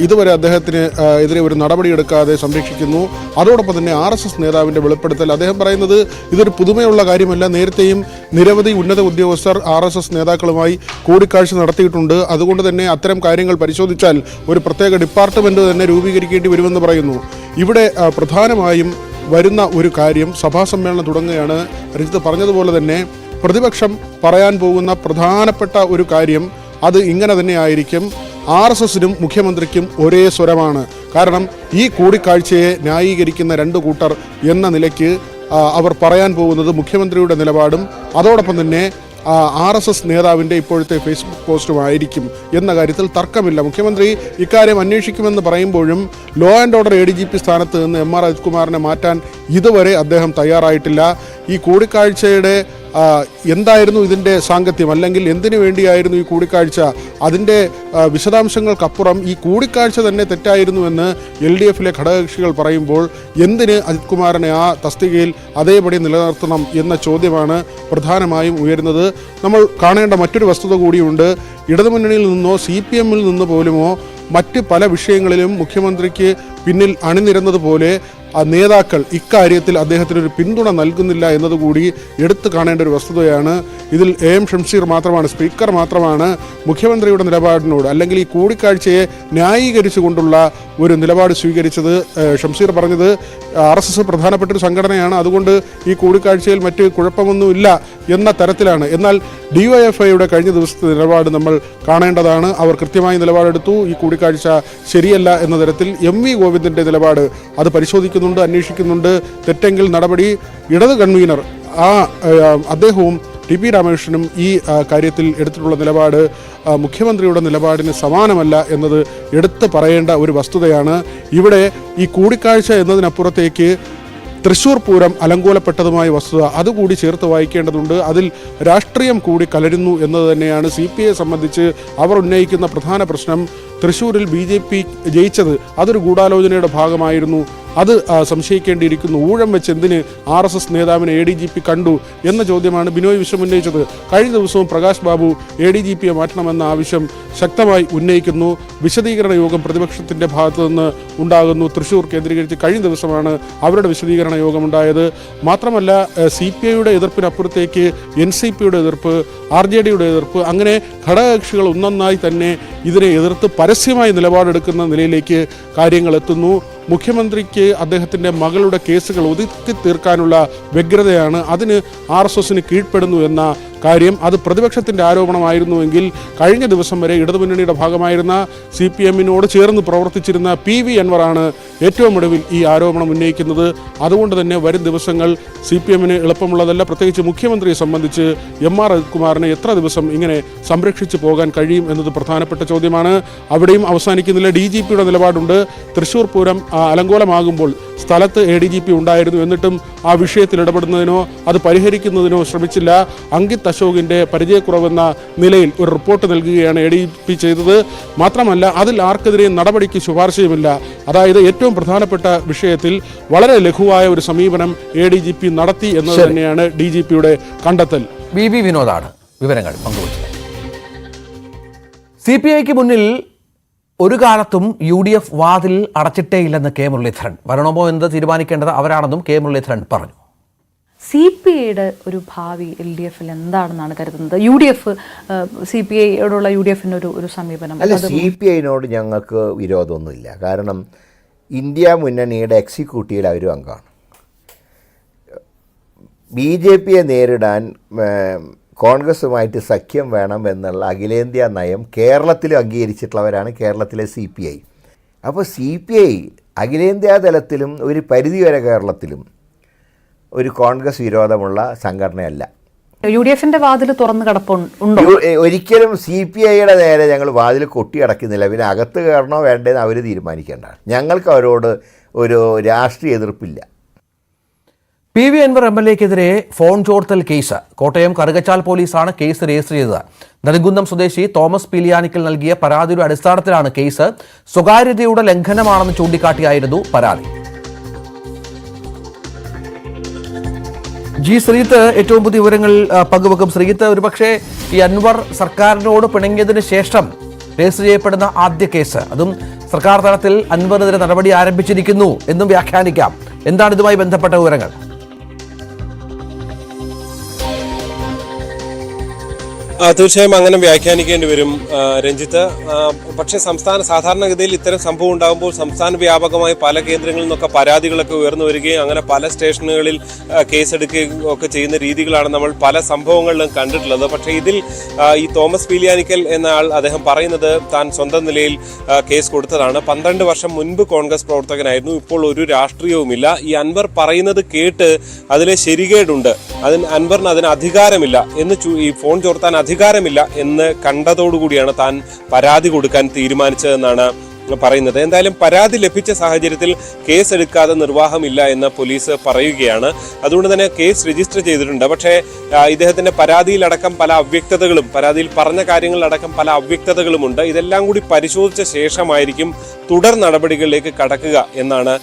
ഇതുവരെ അദ്ദേഹത്തിന് എതിരെ ഒരു നടപടിയെടുക്കാതെ സംരക്ഷിക്കുന്നു. അതോടൊപ്പം തന്നെ RSS നേതാവിൻ്റെ വെളിപ്പെടുത്തൽ അദ്ദേഹം പറയുന്നത് ഇതൊരു പുതുമയുള്ള കാര്യമല്ല, നേരത്തെയും നിരവധി ഉന്നത ഉദ്യോഗസ്ഥർ RSS നേതാക്കളുമായി കൂടിക്കാഴ്ച നടത്തിയിട്ടുണ്ട്. അതുകൊണ്ട് തന്നെ അത്തരം കാര്യങ്ങൾ പരിശോധിച്ചാൽ ഒരു പ്രത്യേക ഡിപ്പാർട്ട്മെൻറ്റ് തന്നെ രൂപീകരിക്കേണ്ടി വരുമെന്ന് പറയുന്നു. ഇവിടെ പ്രധാനമായും വരുന്ന ഒരു കാര്യം, സഭാ സമ്മേളനം തുടങ്ങുകയാണ്. രഞ്ജിത്ത് പറഞ്ഞതുപോലെ തന്നെ പ്രതിപക്ഷം പറയാൻ പോകുന്ന പ്രധാനപ്പെട്ട ഒരു കാര്യം അത് ഇങ്ങനെ തന്നെ ആയിരിക്കും. RSSനും മുഖ്യമന്ത്രിക്കും ഒരേ സ്വരമാണ്. കാരണം ഈ കൂടിക്കാഴ്ചയെ ന്യായീകരിക്കുന്ന രണ്ട് കൂട്ടർ എന്ന നിലയ്ക്ക് അവർ പറയാൻ പോകുന്നത് മുഖ്യമന്ത്രിയുടെ നിലപാടും അതോടൊപ്പം തന്നെ RSS നേതാവിൻ്റെ ഇപ്പോഴത്തെ ഫേസ്ബുക്ക് പോസ്റ്റുമായിരിക്കും എന്ന കാര്യത്തിൽ തർക്കമില്ല. മുഖ്യമന്ത്രി ഇക്കാര്യം അന്വേഷിക്കുമെന്ന് പറയുമ്പോഴും ലോ ആൻഡ് ഓർഡർ ADGP സ്ഥാനത്ത് നിന്ന് MR അജിത് കുമാറിനെ മാറ്റാൻ ഇതുവരെ അദ്ദേഹം തയ്യാറായിട്ടില്ല. ഈ കൂടിക്കാഴ്ചയുടെ എന്തായിരുന്നു ഇതിൻ്റെ സാങ്കത്യം, അല്ലെങ്കിൽ എന്തിനു വേണ്ടിയായിരുന്നു ഈ കൂടിക്കാഴ്ച, അതിൻ്റെ വിശദാംശങ്ങൾക്കപ്പുറം ഈ കൂടിക്കാഴ്ച തന്നെ തെറ്റായിരുന്നുവെന്ന് LDF-ലെ ഘടകകക്ഷികൾ പറയുമ്പോൾ എന്തിന് അജിത് കുമാറിനെ ആ തസ്തികയിൽ അതേപടി നിലനിർത്തണം എന്ന ചോദ്യമാണ് പ്രധാനമായും ഉയരുന്നത്. നമ്മൾ കാണേണ്ട മറ്റൊരു വസ്തുത കൂടിയുണ്ട്. ഇടതുമുന്നണിയിൽ നിന്നോ CPM-ൽ നിന്ന് പോലുമോ മറ്റ് പല വിഷയങ്ങളിലും മുഖ്യമന്ത്രിക്ക് പിന്നിൽ അണിനിരന്നതുപോലെ നേതാക്കൾ ഇക്കാര്യത്തിൽ അദ്ദേഹത്തിനൊരു പിന്തുണ നൽകുന്നില്ല എന്നതുകൂടി എടുത്തു കാണേണ്ട ഒരു വസ്തുതയാണ്. ഇതിൽ AM ഷംസീർ മാത്രമാണ്, സ്പീക്കർ മാത്രമാണ് മുഖ്യമന്ത്രിയുടെ നിലപാടിനോട് അല്ലെങ്കിൽ ഈ കൂടിക്കാഴ്ചയെ ന്യായീകരിച്ചുകൊണ്ടുള്ള ഒരു നിലപാട് സ്വീകരിച്ചത്. ഷംസീർ പറഞ്ഞത് RSS പ്രധാനപ്പെട്ട ഒരു സംഘടനയാണ്, അതുകൊണ്ട് ഈ കൂടിക്കാഴ്ചയിൽ മറ്റ് കുഴപ്പമൊന്നുമില്ല എന്ന തരത്തിലാണ്. എന്നാൽ DYFIയുടെ കഴിഞ്ഞ ദിവസത്തെ നിലപാട് നമ്മൾ കാണേണ്ടതാണ്. അവർ കൃത്യമായി നിലപാടെടുത്തു. ഈ കൂടിക്കാഴ്ച ശരിയല്ല എന്ന തരത്തിൽ. MV ഗോവിന്ദൻ്റെ നിലപാട് അത് പരിശോധിക്കുന്നുണ്ട്, അന്വേഷിക്കുന്നുണ്ട്. തെറ്റെങ്കിൽ നടപടി. ഇടത് കൺവീനർ അദ്ദേഹവും TP രാമകൃഷ്ണനും ഈ കാര്യത്തിൽ എടുത്തിട്ടുള്ള നിലപാട് മുഖ്യമന്ത്രിയുടെ നിലപാടിന് സമാനമല്ല എന്നത് എടുത്തു പറയേണ്ട ഒരു വസ്തുതയാണ്. ഇവിടെ ഈ കൂടിക്കാഴ്ച എന്നതിനപ്പുറത്തേക്ക് തൃശ്ശൂർ പൂരം അലങ്കോലപ്പെട്ടതുമായ വസ്തുത അതുകൂടി ചേർത്ത് വായിക്കേണ്ടതുണ്ട്. അതിൽ രാഷ്ട്രീയം കൂടി കലരുന്നു എന്നത് തന്നെയാണ് CPI സംബന്ധിച്ച് അവർ ഉന്നയിക്കുന്ന പ്രധാന പ്രശ്നം. തൃശ്ശൂരിൽ BJP ജയിച്ചത് അതൊരു ഗൂഢാലോചനയുടെ ഭാഗമായിരുന്നു, അത് സംശയിക്കേണ്ടിയിരിക്കുന്നു. ഊഴം വെച്ച് എന്തിന് RSS നേതാവിനെ ADGP കണ്ടു എന്ന ചോദ്യമാണ് ബിനോയ് വിശ്വം ഉന്നയിച്ചത്. കഴിഞ്ഞ ദിവസവും പ്രകാശ് ബാബു ADGPയെ മാറ്റണമെന്ന ആവശ്യം ശക്തമായി ഉന്നയിക്കുന്നു. വിശദീകരണ യോഗം പ്രതിപക്ഷത്തിൻ്റെ ഭാഗത്തു നിന്ന് ഉണ്ടാകുന്നു. തൃശ്ശൂർ കേന്ദ്രീകരിച്ച് കഴിഞ്ഞ ദിവസമാണ് അവരുടെ വിശദീകരണ യോഗമുണ്ടായത്. മാത്രമല്ല CPIയുടെ എതിർപ്പിനപ്പുറത്തേക്ക് NCPയുടെ എതിർപ്പ്, RJDയുടെ എതിർപ്പ്, അങ്ങനെ ഘടകകക്ഷികൾ ഒന്നൊന്നായി തന്നെ ഇതിനെ എതിർത്ത് പരസ്യമായി നിലപാടെടുക്കുന്ന നിലയിലേക്ക് കാര്യങ്ങൾ എത്തുന്നു. മുഖ്യമന്ത്രിക്ക് അദ്ദേഹത്തിൻ്റെ മകളുടെ കേസുകൾ ഒതുക്കി തീർക്കാനുള്ള വ്യഗ്രതയാണ്. അതിന് RSSന് കീഴ്പ്പെടുന്നു എന്ന കാര്യം അത് പ്രതിപക്ഷത്തിൻ്റെ ആരോപണമായിരുന്നുവെങ്കിൽ കഴിഞ്ഞ ദിവസം വരെ ഇടതുമുന്നണിയുടെ ഭാഗമായിരുന്ന CPMനോട് ചേർന്ന് പ്രവർത്തിച്ചിരുന്ന PV അൻവറാണ് ഏറ്റവും ഒടുവിൽ ഈ ആരോപണം ഉന്നയിക്കുന്നത്. അതുകൊണ്ട് തന്നെ വരും ദിവസങ്ങൾ CPMന് എളുപ്പമുള്ളതല്ല. പ്രത്യേകിച്ച് മുഖ്യമന്ത്രിയെ സംബന്ധിച്ച് MR അജിത്കുമാറിനെ എത്ര ദിവസം ഇങ്ങനെ സംരക്ഷിച്ചു പോകാൻ കഴിയും എന്നത് പ്രധാനപ്പെട്ട ചോദ്യമാണ്. അവിടെയും അവസാനിക്കുന്നില്ല. DGPയുടെ നിലപാടുണ്ട്. തൃശ്ശൂർ പൂരം അലങ്കോലമാകുമ്പോൾ സ്ഥലത്ത് ADGP ഉണ്ടായിരുന്നു, എന്നിട്ടും ആ വിഷയത്തിൽ ഇടപെടുന്നതിനോ അത് പരിഹരിക്കുന്നതിനോ ശ്രമിച്ചില്ല. അങ്കിത് അശോകിൻ്റെ പരിചയക്കുറവെന്ന നിലയിൽ ഒരു റിപ്പോർട്ട് നൽകുകയാണ് ADGP ചെയ്തത്. മാത്രമല്ല അതിൽ ആർക്കെതിരെയും നടപടിക്ക് ശുപാർശയുമില്ല. അതായത് ഏറ്റവും പ്രധാനപ്പെട്ട വിഷയത്തിൽ വളരെ ലഘുവായ ഒരു സമീപനം ADGP നടത്തി എന്നത് തന്നെയാണ് DGPയുടെ കണ്ടെത്തൽ. BB വിനോദാണ് വിവരങ്ങൾ പങ്കുവച്ചത്. CPIക്ക് മുന്നിൽ ഒരു കാലത്തും UDF വാതിൽ അടച്ചിട്ടേയില്ലെന്ന് K മുരളീധരൻ. വരണമോ എന്ന് തീരുമാനിക്കേണ്ടത് അവരാണെന്നും K മുരളീധരൻ പറഞ്ഞു. CPIയുടെ ഒരു ഭാവി LDFൽ എന്താണെന്നാണ് കരുതുന്നത്? UDF CPIയോടുള്ള UDFിൻ്റെ ഒരു സമീപനം? അല്ല, CPIനോട് ഞങ്ങൾക്ക് വിരോധമൊന്നുമില്ല. കാരണം ഇന്ത്യ മുന്നണിയുടെ എക്സിക്യൂട്ടീവിൽ അവരും അംഗമാണ്. BJPയെ നേരിടാൻ കോൺഗ്രസുമായിട്ട് സഖ്യം വേണം എന്നുള്ള അഖിലേന്ത്യാ നയം കേരളത്തിലും അംഗീകരിച്ചിട്ടുള്ളവരാണ് കേരളത്തിലെ CPI. അപ്പോൾ CPI അഖിലേന്ത്യാ തലത്തിലും ഒരു പരിധിവരെ കേരളത്തിലും ഒരു കോൺഗ്രസ് വിരോധമുള്ള സംഘടനയല്ല. UDFിൻ്റെ വാതിൽ തുറന്ന് കിടപ്പുണ്ടോ? ഒരിക്കലും CPIയുടെ നേരെ ഞങ്ങൾ വാതിൽ കൊട്ടിയടക്കുന്നില്ല. പിന്നെ അകത്ത് കയറണോ വേണ്ടതെന്ന് അവർ തീരുമാനിക്കേണ്ടതാണ്. ഞങ്ങൾക്ക് അവരോട് ഒരു രാഷ്ട്രീയ എതിർപ്പില്ല. PV അൻവർ MLAക്കെതിരെ ഫോൺ ചോർത്തൽ കേസ്. കോട്ടയം കറുകച്ചാൽ പോലീസാണ് കേസ് രജിസ്റ്റർ ചെയ്തത്. നെടുങ്കുന്നം സ്വദേശി തോമസ് പീലിയാനിക്കൽ നൽകിയ പരാതിയുടെ അടിസ്ഥാനത്തിലാണ് കേസ്. സ്വകാര്യതയുടെ ലംഘനമാണെന്ന് ചൂണ്ടിക്കാട്ടിയായിരുന്നു പരാതി. ശ്രീജിത്ത് ഏറ്റവും പുതിയ വിവരങ്ങൾ പങ്കുവെക്കും. ശ്രീജിത്ത്, ഒരുപക്ഷെ ഈ അൻവർ സർക്കാരിനോട് പിണങ്ങിയതിന് ശേഷം രജിസ്റ്റർ ചെയ്യപ്പെടുന്ന ആദ്യ കേസ്, അതും സർക്കാർ തലത്തിൽ അൻവറിനെതിരെ നടപടി ആരംഭിച്ചിരിക്കുന്നു എന്നും വ്യാഖ്യാനിക്കാം. എന്താണ് ഇതുമായി ബന്ധപ്പെട്ട വിവരങ്ങൾ? തീർച്ചയായും അങ്ങനെ വ്യാഖ്യാനിക്കേണ്ടി വരും രഞ്ജിത്ത്. പക്ഷേ സാധാരണഗതിയിൽ ഇത്തരം സംഭവം ഉണ്ടാകുമ്പോൾ സംസ്ഥാന വ്യാപകമായി പല കേന്ദ്രങ്ങളിൽ നിന്നൊക്കെ പരാതികളൊക്കെ ഉയർന്നു വരികയും അങ്ങനെ പല സ്റ്റേഷനുകളിൽ കേസെടുക്കുകയും ഒക്കെ ചെയ്യുന്ന രീതികളാണ് നമ്മൾ പല സംഭവങ്ങളിലും കണ്ടിട്ടുള്ളത്. പക്ഷേ ഇതിൽ ഈ തോമസ് പീലിയാനിക്കൽ എന്ന ആൾ അദ്ദേഹം പറയുന്നത് താൻ സ്വന്തം നിലയിൽ കേസ് കൊടുത്തതാണ്. 12 വർഷം മുൻപ് കോൺഗ്രസ് പ്രവർത്തകനായിരുന്നു, ഇപ്പോൾ ഒരു രാഷ്ട്രീയവുമില്ല. ഈ അൻവർ പറയുന്നത് കേട്ട് അതിലെ ശരികേടുണ്ട്, അൻവറിന് അതിന് അധികാരമില്ല എന്ന്, ഈ ഫോൺ ചോർത്താൻ അധികാരമില്ല എന്ന് കണ്ടതോടുകൂടിയാണ് താൻ പരാതി കൊടുക്കാൻ തീരുമാനിച്ചതെന്നാണ് പറയുന്നത്. എന്തായാലും പരാതി ലഭിച്ച സാഹചര്യത്തിൽ കേസ് എടുക്കാതെ നിർവാഹമില്ല എന്ന് പോലീസ് പറയുകയാണ്. അതുകൊണ്ട് തന്നെ കേസ് രജിസ്റ്റർ ചെയ്തിട്ടുണ്ട്. പക്ഷേ ഇദ്ദേഹത്തിന്റെ പരാതിയിലടക്കം പല അവ്യക്തതകളും, പരാതിയിൽ പറഞ്ഞ കാര്യങ്ങളിലടക്കം പല അവ്യക്തതകളുമുണ്ട്. ഇതെല്ലാം കൂടി പരിശോധിച്ച ശേഷമായിരിക്കും തുടർ നടപടികളിലേക്ക് കടക്കുക എന്നാണ്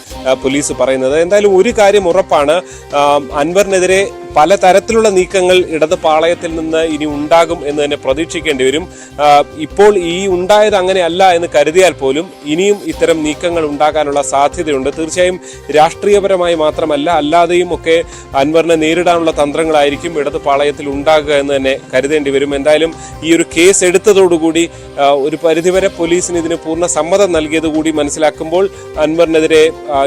പോലീസ് പറയുന്നത്. എന്തായാലും ഒരു കാര്യം ഉറപ്പാണ്, അൻവറിനെതിരെ പലതരത്തിലുള്ള നീക്കങ്ങൾ ഇടത് പാളയത്തിൽ നിന്ന് ഇനി ഉണ്ടാകും എന്ന് തന്നെ പ്രതീക്ഷിക്കേണ്ടി വരും. ഇപ്പോൾ ഈ ഉണ്ടായത് അങ്ങനെയല്ല എന്ന് കരുതിയാൽ പോലും ഇനിയും ഇത്തരം നീക്കങ്ങൾ ഉണ്ടാകാനുള്ള സാധ്യതയുണ്ട്. തീർച്ചയായും രാഷ്ട്രീയപരമായി മാത്രമല്ല അല്ലാതെയും ഒക്കെ അൻവറിനെ നേരിടാനുള്ള തന്ത്രങ്ങളായിരിക്കും ഇടത് പാളയത്തിൽ ഉണ്ടാകുക എന്ന് തന്നെ കരുതേണ്ടി വരും. എന്തായാലും ഈ ഒരു കേസ് എടുത്തതോടുകൂടി ഒരു പരിധിവരെ പോലീസിന് ഇതിന് പൂർണ്ണ സമ്മതം നൽകിയത് കൂടി മനസ്സിലാക്കുമ്പോൾ അൻവറിനെതിരെ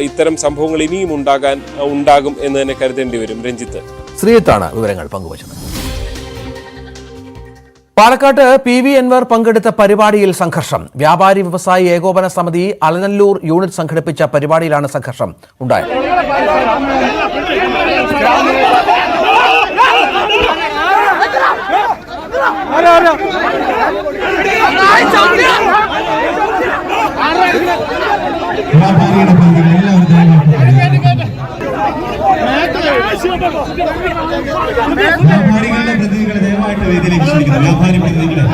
ഇത്തരം സംഭവങ്ങൾ ഇനിയും ഉണ്ടാകും എന്ന് തന്നെ കരുതേണ്ടി വരും. രഞ്ജിത്ത്, ശ്രീജിത്താണ് വിവരങ്ങൾ പങ്കുവച്ചത്. പാലക്കാട്ട് PV അൻവർ പങ്കെടുത്ത പരിപാടിയിൽ സംഘർഷം. വ്യാപാരി വ്യവസായി ഏകോപന സമിതി അലനല്ലൂർ യൂണിറ്റ് സംഘടിപ്പിച്ച പരിപാടിയിലാണ് സംഘർഷം ഉണ്ടായത്. വ്യാപാരികളുടെ പ്രതിനിധികളെ ദയവായിട്ട് വേദിയിലേക്ക് ക്ഷണിക്കുന്നു. വ്യാപാരി പ്രതിനിധികളെ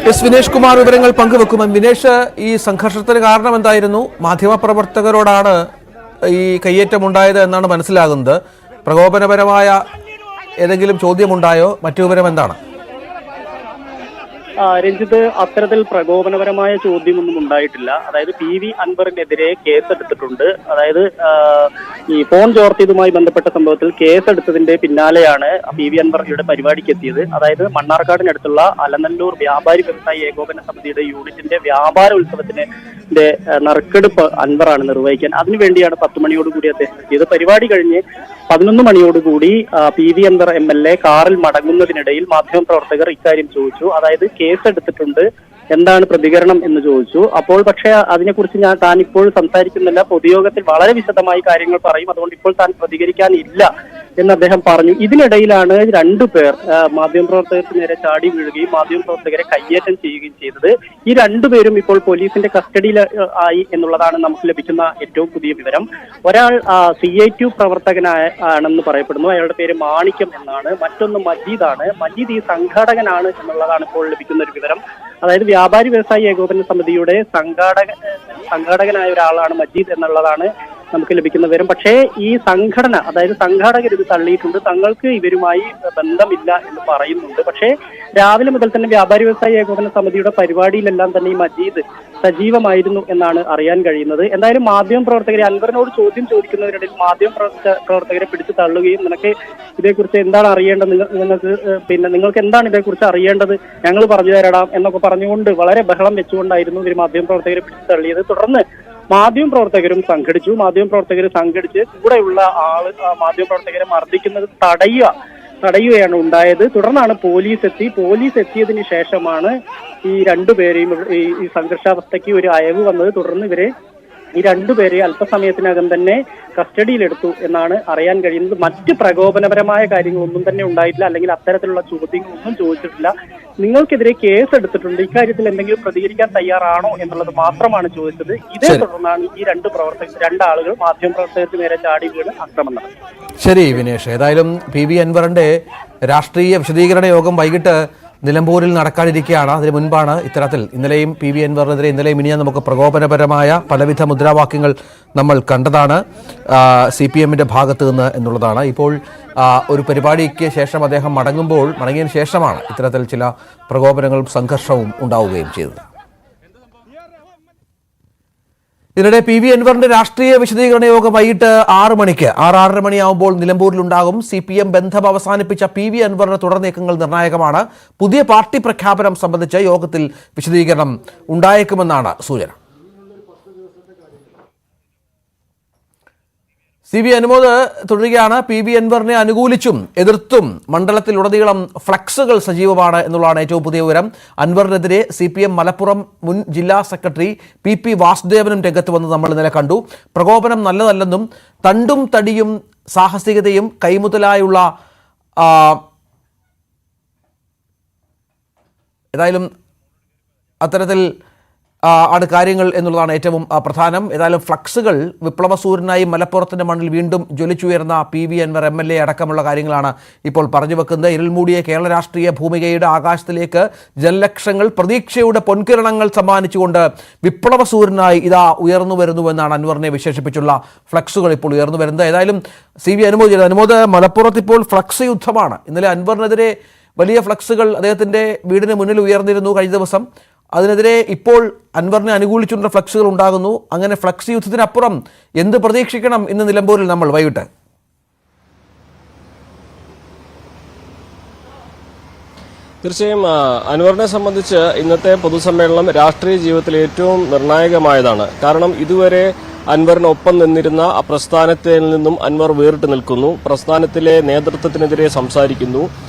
എസ് വിനേഷ് കുമാർ വിവരങ്ങൾ പങ്കുവെക്കും. വിനേഷ്, ഈ സംഘർഷത്തിന് കാരണം എന്തായിരുന്നു? മാധ്യമപ്രവർത്തകരോടാണ് ഈ കയ്യേറ്റമുണ്ടായത് എന്നാണ് മനസ്സിലാകുന്നത്. പ്രകോപനപരമായ ഏതെങ്കിലും ചോദ്യമുണ്ടായോ? മറ്റു വിവരം എന്താണ്? രഞ്ജിത്ത്, അത്തരത്തിൽ പ്രകോപനപരമായ ചോദ്യമൊന്നും ഉണ്ടായിട്ടില്ല. അതായത് PV അൻവറിനെതിരെ കേസെടുത്തിട്ടുണ്ട്. അതായത് ഈ ഫോൺ ചോർത്തിയതുമായി ബന്ധപ്പെട്ട സംഭവത്തിൽ കേസെടുത്തതിന്റെ പിന്നാലെയാണ് PV അൻവർ ഇവിടെ പരിപാടിക്ക് എത്തിയത്. അതായത് മണ്ണാർക്കാടിനടുത്തുള്ള അലനല്ലൂർ വ്യാപാരി വ്യവസായി ഏകോപന സമിതിയുടെ യൂണിറ്റിന്റെ വ്യാപാര ഉത്സവത്തിന്റെ നറുക്കെടുപ്പ് അൻവറാണ് നിർവഹിക്കാൻ. അതിനുവേണ്ടിയാണ് 10 മണിയോടുകൂടി അദ്ദേഹം എത്തിയത്. പരിപാടി കഴിഞ്ഞ് 11 മണിയോടുകൂടി PV അൻവർ MLA കാറിൽ മടങ്ങുന്നതിനിടയിൽ മാധ്യമപ്രവർത്തകർ ഇക്കാര്യം ചോദിച്ചു. അതായത് കേസെടുത്തിട്ടുണ്ട്, എന്താണ് പ്രതികരണം എന്ന് ചോദിച്ചു. അപ്പോൾ പക്ഷേ അതിനെക്കുറിച്ച് താൻ ഇപ്പോൾ സംസാരിക്കുന്നില്ല, പൊതുയോഗത്തിൽ വളരെ വിശദമായി കാര്യങ്ങൾ പറയും, അതുകൊണ്ട് ഇപ്പോൾ താൻ പ്രതികരിക്കാനില്ല എന്ന് അദ്ദേഹം പറഞ്ഞു. ഇതിനിടയിലാണ് 2 പേർ മാധ്യമപ്രവർത്തകർക്ക് നേരെ ചാടി വീഴുകയും മാധ്യമപ്രവർത്തകരെ കയ്യേറ്റം ചെയ്യുകയും ചെയ്തത്. ഈ 2 പേരും ഇപ്പോൾ പോലീസിന്റെ കസ്റ്റഡിയിൽ ആയി എന്നുള്ളതാണ് നമുക്ക് ലഭിക്കുന്ന ഏറ്റവും പുതിയ വിവരം. ഒരാൾ CITU പ്രവർത്തകനാണെന്ന് പറയപ്പെടുന്നു, അയാളുടെ പേര് മാണിക്യം എന്നാണ്. മറ്റൊന്ന് മജീദാണ്. മജീദ് ഈ സംഘാടകനാണ് എന്നുള്ളതാണ് ഇപ്പോൾ ലഭിക്കുന്ന ഒരു വിവരം. അതായത് വ്യാപാരി വ്യവസായി ഏകോപന സമിതിയുടെ സംഘാടകനായ ഒരാളാണ് മജീദ് എന്നുള്ളതാണ് നമുക്ക് ലഭിക്കുന്ന വിവരം. പക്ഷേ ഈ സംഘടന, അതായത് സംഘാടകർ ഇത് തള്ളിയിട്ടുണ്ട്, തങ്ങൾക്ക് ഇവരുമായി ബന്ധമില്ല എന്ന് പറയുന്നുണ്ട്. പക്ഷേ രാവിലെ മുതൽ തന്നെ വ്യാപാരി വ്യവസായി ഏകോപന സമിതിയുടെ പരിപാടിയിലെല്ലാം തന്നെ ഈ മജീദ് സജീവമായിരുന്നു എന്നാണ് അറിയാൻ കഴിയുന്നത്. എന്തായാലും മാധ്യമപ്രവർത്തകരെ, അൻവറിനോട് ചോദ്യം ചോദിക്കുന്നവരിടയിൽ മാധ്യമപ്രവർത്തകരെ പിടിച്ചു തള്ളുകയും നിനക്ക് ഇതേക്കുറിച്ച് എന്താണ് അറിയേണ്ടത്, നിങ്ങൾക്ക് എന്താണ് ഇതേക്കുറിച്ച് അറിയേണ്ടത്, ഞങ്ങൾ പറഞ്ഞു തരണം എന്നൊക്കെ പറഞ്ഞുകൊണ്ട് വളരെ ബഹളം വെച്ചുകൊണ്ടായിരുന്നു ഇവർ മാധ്യമപ്രവർത്തകരെ പിടിച്ചു തള്ളിയത്. തുടർന്ന് മാധ്യമപ്രവർത്തകരും സംഘടിച്ച് കൂടെയുള്ള മാധ്യമപ്രവർത്തകരെ മർദ്ദിക്കുന്നത് തടയുകയാണ് ഉണ്ടായത്. തുടർന്നാണ് പോലീസ് എത്തിയതിന് ശേഷമാണ് ഈ 2 പേരെയും ഈ സംഘർഷാവസ്ഥയ്ക്ക് ഒരു അയവ് വന്നത്. തുടർന്ന് ഇവരെ ഈ 2 പേരെ അല്പസമയത്തിനകം തന്നെ കസ്റ്റഡിയിലെടുത്തു എന്നാണ് അറിയാൻ കഴിയുന്നത്. മറ്റ് പ്രകോപനപരമായ കാര്യങ്ങളൊന്നും തന്നെ ഉണ്ടായിട്ടില്ല, അല്ലെങ്കിൽ അത്തരത്തിലുള്ള ചോദ്യങ്ങളൊന്നും ചോദിച്ചിട്ടില്ല. നിങ്ങൾക്കെതിരെ കേസ് എടുത്തിട്ടുണ്ട്, ഇക്കാര്യത്തിൽ എന്തെങ്കിലും പ്രതികരിക്കാൻ തയ്യാറാണോ എന്നുള്ളത് മാത്രമാണ് ചോദിച്ചത്. ഇതേ തുടർന്നാണ് ഈ 2 ആളുകൾ മാധ്യമപ്രവർത്തകർക്ക് നേരെ ചാടി വീണ് ആക്രമണം നടത്തി. ശരി വിനേഷ്, ഏതായാലും PV അൻവറിന്റെ രാഷ്ട്രീയ വിശദീകരണ യോഗം വൈകിട്ട് നിലമ്പൂരിൽ നടക്കാനിരിക്കുകയാണ്. അതിന് മുൻപാണ് ഇത്തരത്തിൽ ഇന്നലെയും PV അൻവറിനെതിരെ ഇനിയും നമുക്ക് പ്രകോപനപരമായ പലവിധ മുദ്രാവാക്യങ്ങൾ നമ്മൾ കണ്ടതാണ് CPM-ന്റെ ഭാഗത്ത് നിന്ന് എന്നുള്ളതാണ്. ഇപ്പോൾ ഒരു പരിപാടിക്ക് ശേഷം അദ്ദേഹം മടങ്ങിയതിന് ശേഷമാണ് ഇത്തരത്തിൽ ചില പ്രകോപനങ്ങളും സംഘർഷവും ഉണ്ടാവുകയും ചെയ്തത്. ഇതിനിടെ PV അൻവറിന്റെ രാഷ്ട്രീയ വിശദീകരണ യോഗം വൈകിട്ട് 6 മണിക്ക് 6:30 മണിയാവുമ്പോൾ നിലമ്പൂരിലുണ്ടാകും. CPM ബന്ധം അവസാനിപ്പിച്ച PV അൻവറിന്റെ തുടർ നീക്കങ്ങൾ നിർണായകമാണ്. പുതിയ പാർട്ടി പ്രഖ്യാപനം സംബന്ധിച്ച് യോഗത്തിൽ വിശദീകരണം ഉണ്ടായേക്കുമെന്നാണ് സൂചന. CV അനുമോദ് തുടരുകയാണ്. PV അൻവറിനെ അനുകൂലിച്ചും എതിർത്തും മണ്ഡലത്തിലുടനീളം ഫ്ലക്സുകൾ സജീവമാണ് എന്നുള്ളതാണ് ഏറ്റവും പുതിയ വിവരം. അൻവറിനെതിരെ CPM മലപ്പുറം മുൻ ജില്ലാ സെക്രട്ടറി PP വാസുദേവനും രംഗത്ത് വന്ന് നമ്മൾ ഇന്നലെ കണ്ടു. പ്രകോപനം നല്ലതല്ലെന്നും തണ്ടും തടിയും സാഹസികതയും കൈമുതലായുള്ള ഏതായാലും അത്തരത്തിൽ ആണ് കാര്യങ്ങൾ എന്നുള്ളതാണ് ഏറ്റവും പ്രധാനം. ഏതായാലും ഫ്ലക്സുകൾ വിപ്ലവസൂരനായി മലപ്പുറത്തിൻ്റെ മണ്ണിൽ വീണ്ടും ജ്വലിച്ചുയർന്ന PV അൻവർ MLA അടക്കമുള്ള കാര്യങ്ങളാണ് ഇപ്പോൾ പറഞ്ഞു വെക്കുന്നത്. ഇരുൾമൂടിയ കേരള രാഷ്ട്രീയ ഭൂമികയുടെ ആകാശത്തിലേക്ക് ജനലക്ഷങ്ങൾ പ്രതീക്ഷയുടെ പൊൻകിരണങ്ങൾ സമ്മാനിച്ചുകൊണ്ട് വിപ്ലവസൂരനായി ഇതാ ഉയർന്നു വരുന്നുവെന്നാണ് അൻവറിനെ വിശേഷിപ്പിച്ചുള്ള ഫ്ലക്സുകൾ ഇപ്പോൾ ഉയർന്നു വരുന്നത്. ഏതായാലും CV അനുമോദ് മലപ്പുറത്ത് ഇപ്പോൾ ഫ്ലക്സ് യുദ്ധമാണ്. ഇന്നലെ അൻവറിനെതിരെ വലിയ ഫ്ലക്സുകൾ അദ്ദേഹത്തിൻ്റെ വീടിന് മുന്നിൽ ഉയർന്നിരുന്നു കഴിഞ്ഞ ദിവസം. അതിനെതിരെ ഇപ്പോൾ അൻവറിനെ അനുകൂലിച്ചുള്ള ഫ്ലക്സുകൾ ഉണ്ടാകുന്നു. അങ്ങനെ ഫ്ലക്സ് യുദ്ധത്തിനപ്പുറം എന്ത് പ്രതീക്ഷിക്കണം ഇന്ന് നിലമ്പൂരിൽ നമ്മൾ വൈകിട്ട്? തീർച്ചയായും അൻവറിനെ സംബന്ധിച്ച് ഇന്നത്തെ പൊതുസമ്മേളനം രാഷ്ട്രീയ ജീവിതത്തിൽ ഏറ്റവും നിർണായകമായതാണ്. കാരണം ഇതുവരെ അൻവറിനൊപ്പം നിന്നിരുന്ന ആ പ്രസ്ഥാനത്തിൽ നിന്നും അൻവർ വേറിട്ട് നിൽക്കുന്നു. പ്രസ്ഥാനത്തിലെ നേതൃത്വത്തിനെതിരെ സംസാരിക്കുന്നു.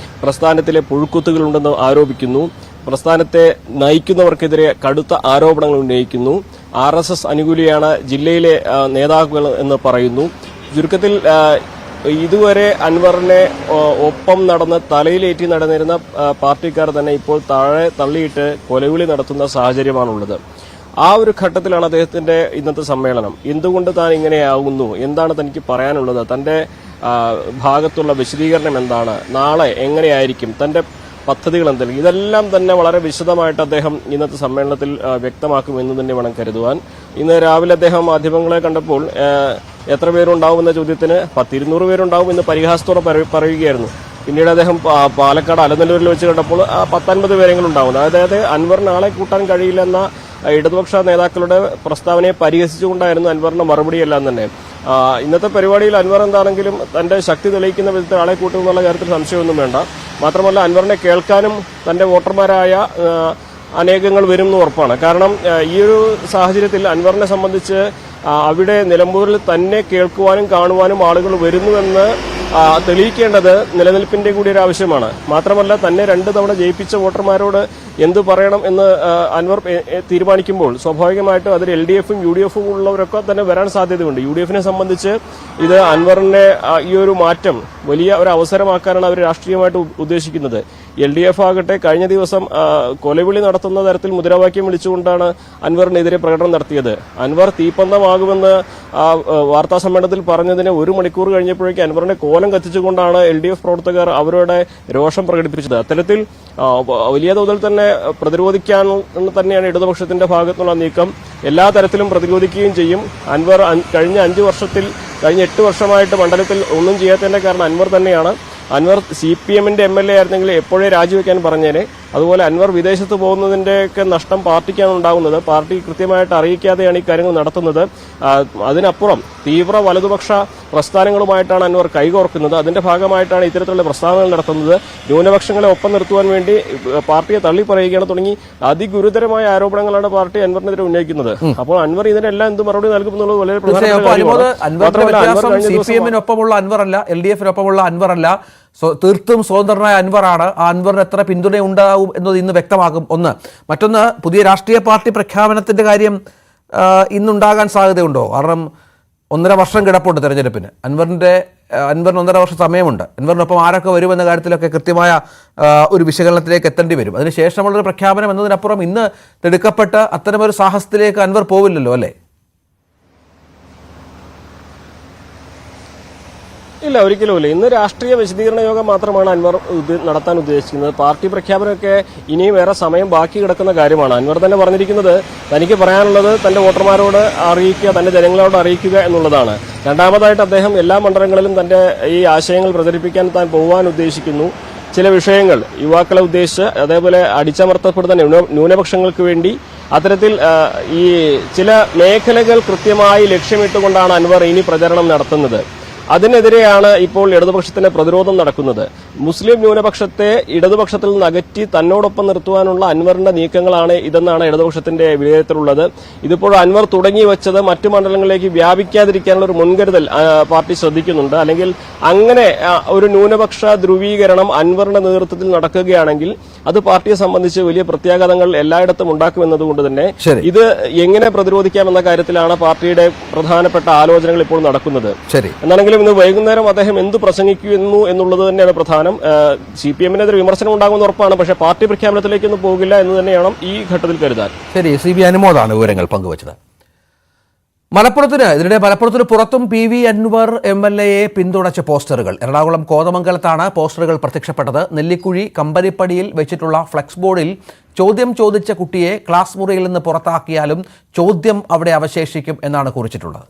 പ്രസ്ഥാനത്തിലെ പുഴുക്കുത്തുകളുണ്ടെന്ന് ആരോപിക്കുന്നു. പ്രസ്ഥാനത്തെ നയിക്കുന്നവർക്കെതിരെ കടുത്ത ആരോപണങ്ങൾ ഉന്നയിക്കുന്നു. RSS അനുകൂലിയാണ് ജില്ലയിലെ നേതാക്കൾ എന്ന് പറയുന്നു. ചുരുക്കത്തിൽ ഇതുവരെ അൻവറിനെ ഒപ്പം നടന്ന് തലയിലേറ്റി നടന്നിരുന്ന പാർട്ടിക്കാർ തന്നെ ഇപ്പോൾ താഴെ തള്ളിയിട്ട് കൊലവിളി നടത്തുന്ന സാഹചര്യമാണുള്ളത്. ആ ഒരു ഘട്ടത്തിലാണ് അദ്ദേഹത്തിന്റെ ഇന്നത്തെ സമ്മേളനം. എന്തുകൊണ്ട് താൻ ഇങ്ങനെയാകുന്നു, എന്താണ് തനിക്ക് പറയാനുള്ളത്, തന്റെ ഭാഗത്തുള്ള വിശദീകരണം എന്താണ്, നാളെ എങ്ങനെയായിരിക്കും, തന്റെ പദ്ധതികൾ എന്തെങ്കിലും, ഇതെല്ലാം തന്നെ വളരെ വിശദമായിട്ട് അദ്ദേഹം ഇന്നത്തെ സമ്മേളനത്തിൽ വ്യക്തമാക്കുമെന്ന് തന്നെ വേണം കരുതുവാൻ. ഇന്ന് രാവിലെ അദ്ദേഹം മാധ്യമങ്ങളെ കണ്ടപ്പോൾ എത്ര പേരുണ്ടാവുമെന്ന ചോദ്യത്തിന് 200 പേരുണ്ടാവും എന്ന് പരിഹാസത്തോടെ പറയുകയായിരുന്നു. പിന്നീട് അദ്ദേഹം പാലക്കാട് അലനല്ലൂരിൽ വെച്ച് കണ്ടപ്പോൾ 50 പേരെങ്കിലും ഉണ്ടാവും. അതായത് അൻവറിന് ആളെ കൂട്ടാൻ കഴിയില്ലെന്ന ഇടതുപക്ഷ നേതാക്കളുടെ പ്രസ്താവനയെ പരിഹസിച്ചുകൊണ്ടായിരുന്നു അൻവറിന്റെ മറുപടിയെല്ലാം തന്നെ. ഇന്നത്തെ പരിപാടിയിൽ അൻവർ എന്താണെങ്കിലും തന്റെ ശക്തി തെളിയിക്കുന്ന വിധത്തിൽ ആളെ കൂട്ടുമെന്നുള്ള കാര്യത്തിൽ സംശയമൊന്നും വേണ്ട. മാത്രമല്ല അൻവറിനെ കേൾക്കാനും തന്റെ വോട്ടർമാരായ അനേകങ്ങൾ വരും എന്ന് ഉറപ്പാണ്. കാരണം ഈ ഒരു സാഹചര്യത്തിൽ അൻവറിനെ സംബന്ധിച്ച് അവിടെ നിലമ്പൂരിൽ തന്നെ കേൾക്കുവാനും കാണുവാനും ആളുകൾ വരുന്നുവെന്ന് തെളിയിക്കേണ്ടത് നിലനിൽപ്പിന്റെ കൂടി ഒരു ആവശ്യമാണ്. മാത്രമല്ല തന്നെ 2 തവണ ജയിപ്പിച്ച വോട്ടർമാരോട് എന്ത് പറയണം എന്ന് അൻവർ തീരുമാനിക്കുമ്പോൾ സ്വാഭാവികമായിട്ടും അതിൽ LDFും UDFും ഉള്ളവരൊക്കെ തന്നെ വരാൻ സാധ്യതയുണ്ട്. UDFിനെ സംബന്ധിച്ച് ഇത് അൻവറിന്റെ ഈ ഒരു മാറ്റം വലിയ ഒരു അവസരമാക്കാനാണ് അവർ രാഷ്ട്രീയമായിട്ട് ഉദ്ദേശിക്കുന്നത്. LDF ആകട്ടെ കഴിഞ്ഞ ദിവസം കൊലവിളി നടത്തുന്ന തരത്തിൽ മുദ്രാവാക്യം വിളിച്ചുകൊണ്ടാണ് അൻവറിനെതിരെ പ്രകടനം നടത്തിയത്. അൻവർ തീപ്പന്തമാകുമെന്ന് വാർത്താ സമ്മേളനത്തിൽ പറഞ്ഞതിന് 1 മണിക്കൂർ കഴിഞ്ഞപ്പോഴേക്കും അൻവറിനെ കോലം കത്തിച്ചുകൊണ്ടാണ് LDF പ്രവർത്തകർ അവരുടെ രോഷം പ്രകടിപ്പിച്ചത്. അത്തരത്തിൽ വലിയ തോതിൽ തന്നെ പ്രതിരോധിക്കാൻ തന്നെയാണ് ഇടതുപക്ഷത്തിന്റെ ഭാഗത്തുള്ള നീക്കം. എല്ലാ തരത്തിലും പ്രതിരോധിക്കുകയും ചെയ്യും. അൻവർ കഴിഞ്ഞ 8 വർഷമായിട്ട് മണ്ഡലത്തിൽ ഒന്നും ചെയ്യാത്തതിന്റെ കാരണം അൻവർ തന്നെയാണ്. അൻവർ CPMന്റെ MLA ആയിരുന്നെങ്കിൽ എപ്പോഴേ രാജിവെക്കാൻ പറഞ്ഞേനെ. അതുപോലെ അൻവർ വിദേശത്ത് പോകുന്നതിന്റെയൊക്കെ നഷ്ടം പാർട്ടിക്കാണ് ഉണ്ടാകുന്നത്. പാർട്ടി കൃത്യമായിട്ട് അറിയിക്കാതെയാണ് ഈ കാര്യങ്ങൾ നടത്തുന്നത്. അതിനപ്പുറം തീവ്ര വലതുപക്ഷ പ്രസ്ഥാനങ്ങളുമായിട്ടാണ് അൻവർ കൈകോർക്കുന്നത്. അതിന്റെ ഭാഗമായിട്ടാണ് ഇത്തരത്തിലുള്ള പ്രസ്താവനകൾ നടത്തുന്നത്. ന്യൂനപക്ഷങ്ങളെ ഒപ്പം നിർത്തുവാൻ വേണ്ടി പാർട്ടിയെ തള്ളി പറയുകയാണ് തുടങ്ങി അതിഗുരുതരമായ ആരോപണങ്ങളാണ് പാർട്ടി അൻവറിനെതിരെ ഉന്നയിക്കുന്നത്. അപ്പോൾ അൻവർ ഇതിനെല്ലാം എന്ത് മറുപടി നൽകുമെന്നുള്ളത് വളരെ CPMനൊപ്പമുള്ള അൻവറല്ല, LDFനൊപ്പമുള്ള അൻവറല്ല, തീർത്തും സ്വതന്ത്രനായ അൻവറാണ്. ആ അൻവറിന് എത്ര പിന്തുണ ഉണ്ടാവും എന്നത് ഇന്ന് വ്യക്തമാകും. ഒന്ന്. മറ്റൊന്ന്, പുതിയ രാഷ്ട്രീയ പാർട്ടി പ്രഖ്യാപനത്തിന്റെ കാര്യം ഇന്നുണ്ടാകാൻ സാധ്യതയുണ്ടോ? കാരണം 1.5 വർഷം കിടപ്പുണ്ട് തെരഞ്ഞെടുപ്പിന്. അൻവറിന് 1.5 വർഷം സമയമുണ്ട്. അൻവറിനൊപ്പം ആരൊക്കെ വരുമെന്ന കാര്യത്തിലൊക്കെ കൃത്യമായ ഒരു വിശകലനത്തിലേക്ക് എത്തേണ്ടി വരും. അതിനുശേഷമുള്ളൊരു പ്രഖ്യാപനം എന്നതിനപ്പുറം ഇന്ന് എടുക്കപ്പെട്ട അത്തരമൊരു സാഹസത്തിലേക്ക് അൻവർ പോവില്ലല്ലോ, അല്ലേ? ഇല്ല, ഒരിക്കലുമില്ല. ഇന്ന് രാഷ്ട്രീയ വിശദീകരണ യോഗം മാത്രമാണ് അൻവർ നടത്താൻ ഉദ്ദേശിക്കുന്നത്. പാർട്ടി പ്രഖ്യാപനമൊക്കെ ഇനിയും വേറെ സമയം ബാക്കി കിടക്കുന്ന കാര്യമാണ്. അൻവർ തന്നെ പറഞ്ഞിരിക്കുന്നത് തനിക്ക് പറയാനുള്ളത് തന്റെ വോട്ടർമാരോട് അറിയിക്കുക, തന്റെ ജനങ്ങളോട് അറിയിക്കുക എന്നുള്ളതാണ്. രണ്ടാമതായിട്ട് അദ്ദേഹം എല്ലാ മണ്ഡലങ്ങളിലും തന്റെ ഈ ആശയങ്ങൾ പ്രചരിപ്പിക്കാൻ താൻ പോകാൻ ഉദ്ദേശിക്കുന്നു. ചില വിഷയങ്ങൾ യുവാക്കളെ ഉദ്ദേശിച്ച്, അതേപോലെ അടിച്ചമർത്തപ്പെടുന്ന ന്യൂനപക്ഷങ്ങൾക്ക് വേണ്ടി അത്തരത്തിൽ ഈ ചില മേഖലകൾ കൃത്യമായി ലക്ഷ്യമിട്ടുകൊണ്ടാണ് അൻവർ ഇനി പ്രചരണം നടത്തുന്നത്. അതിനെതിരെയാണ് ഇപ്പോൾ ഇടതുപക്ഷത്തിന്റെ പ്രതിരോധം നടക്കുന്നത്. മുസ്ലിം ന്യൂനപക്ഷത്തെ ഇടതുപക്ഷത്തിൽ നിന്ന് അകറ്റി തന്നോടൊപ്പം നിർത്തുവാനുള്ള അൻവറിന്റെ നീക്കങ്ങളാണ് ഇതെന്നാണ് ഇടതുപക്ഷത്തിന്റെ വിലയിരുത്തലുള്ളത്. ഇതിപ്പോൾ അൻവർ തുടങ്ങി വെച്ചത് മറ്റു മണ്ഡലങ്ങളിലേക്ക് വ്യാപിക്കാതിരിക്കാനുള്ള ഒരു മുൻകരുതൽ പാർട്ടി ശ്രദ്ധിക്കുന്നുണ്ട്. അല്ലെങ്കിൽ അങ്ങനെ ഒരു ന്യൂനപക്ഷ ധ്രുവീകരണം അൻവറിന്റെ നേതൃത്വത്തിൽ നടക്കുകയാണെങ്കിൽ അത് പാർട്ടിയെ സംബന്ധിച്ച് വലിയ പ്രത്യാഘാതങ്ങൾ എല്ലായിടത്തും ഉണ്ടാക്കുമെന്നതുകൊണ്ട് തന്നെ ഇത് എങ്ങനെ പ്രതിരോധിക്കാമെന്ന കാര്യത്തിലാണ് പാർട്ടിയുടെ പ്രധാനപ്പെട്ട ആലോചനകൾ ഇപ്പോൾ നടക്കുന്നത്. എന്നാണെങ്കിലും ഇന്ന് വൈകുന്നേരം അദ്ദേഹം എന്ത് പ്രസംഗിക്കുന്നു എന്നുള്ളത് തന്നെയാണ് പ്രധാനം. CPM-നെതിരെ വിമർശനം ഉണ്ടാകുമെന്ന് ഉറപ്പാണ്. പക്ഷേ പാർട്ടി പ്രഖ്യാപനത്തിലേക്കൊന്നും പോകില്ല എന്ന് തന്നെയാണ് ഈ ഘട്ടത്തിൽ കരുതാൻ. ശരി, CB അനുമോദാണ് വിവരങ്ങൾ പങ്കുവച്ചത്. ഇതിനിടെ മലപ്പുറത്തിന് പുറത്തും PV അൻവർ MLA-യെ പിന്തുണച്ച പോസ്റ്ററുകൾ. എറണാകുളം കോതമംഗലത്താണ് പോസ്റ്ററുകൾ പ്രത്യക്ഷപ്പെട്ടത്. നെല്ലിക്കുഴി കമ്പനിപ്പടിയിൽ വെച്ചിട്ടുള്ള ഫ്ലെക്സ് ബോർഡിൽ ചോദ്യം ചോദിച്ച കുട്ടിയെ ക്ലാസ് മുറിയിൽ നിന്ന് പുറത്താക്കിയാലും ചോദ്യം അവിടെ അവശേഷിക്കും എന്നാണ് കുറിച്ചിട്ടുള്ളത്.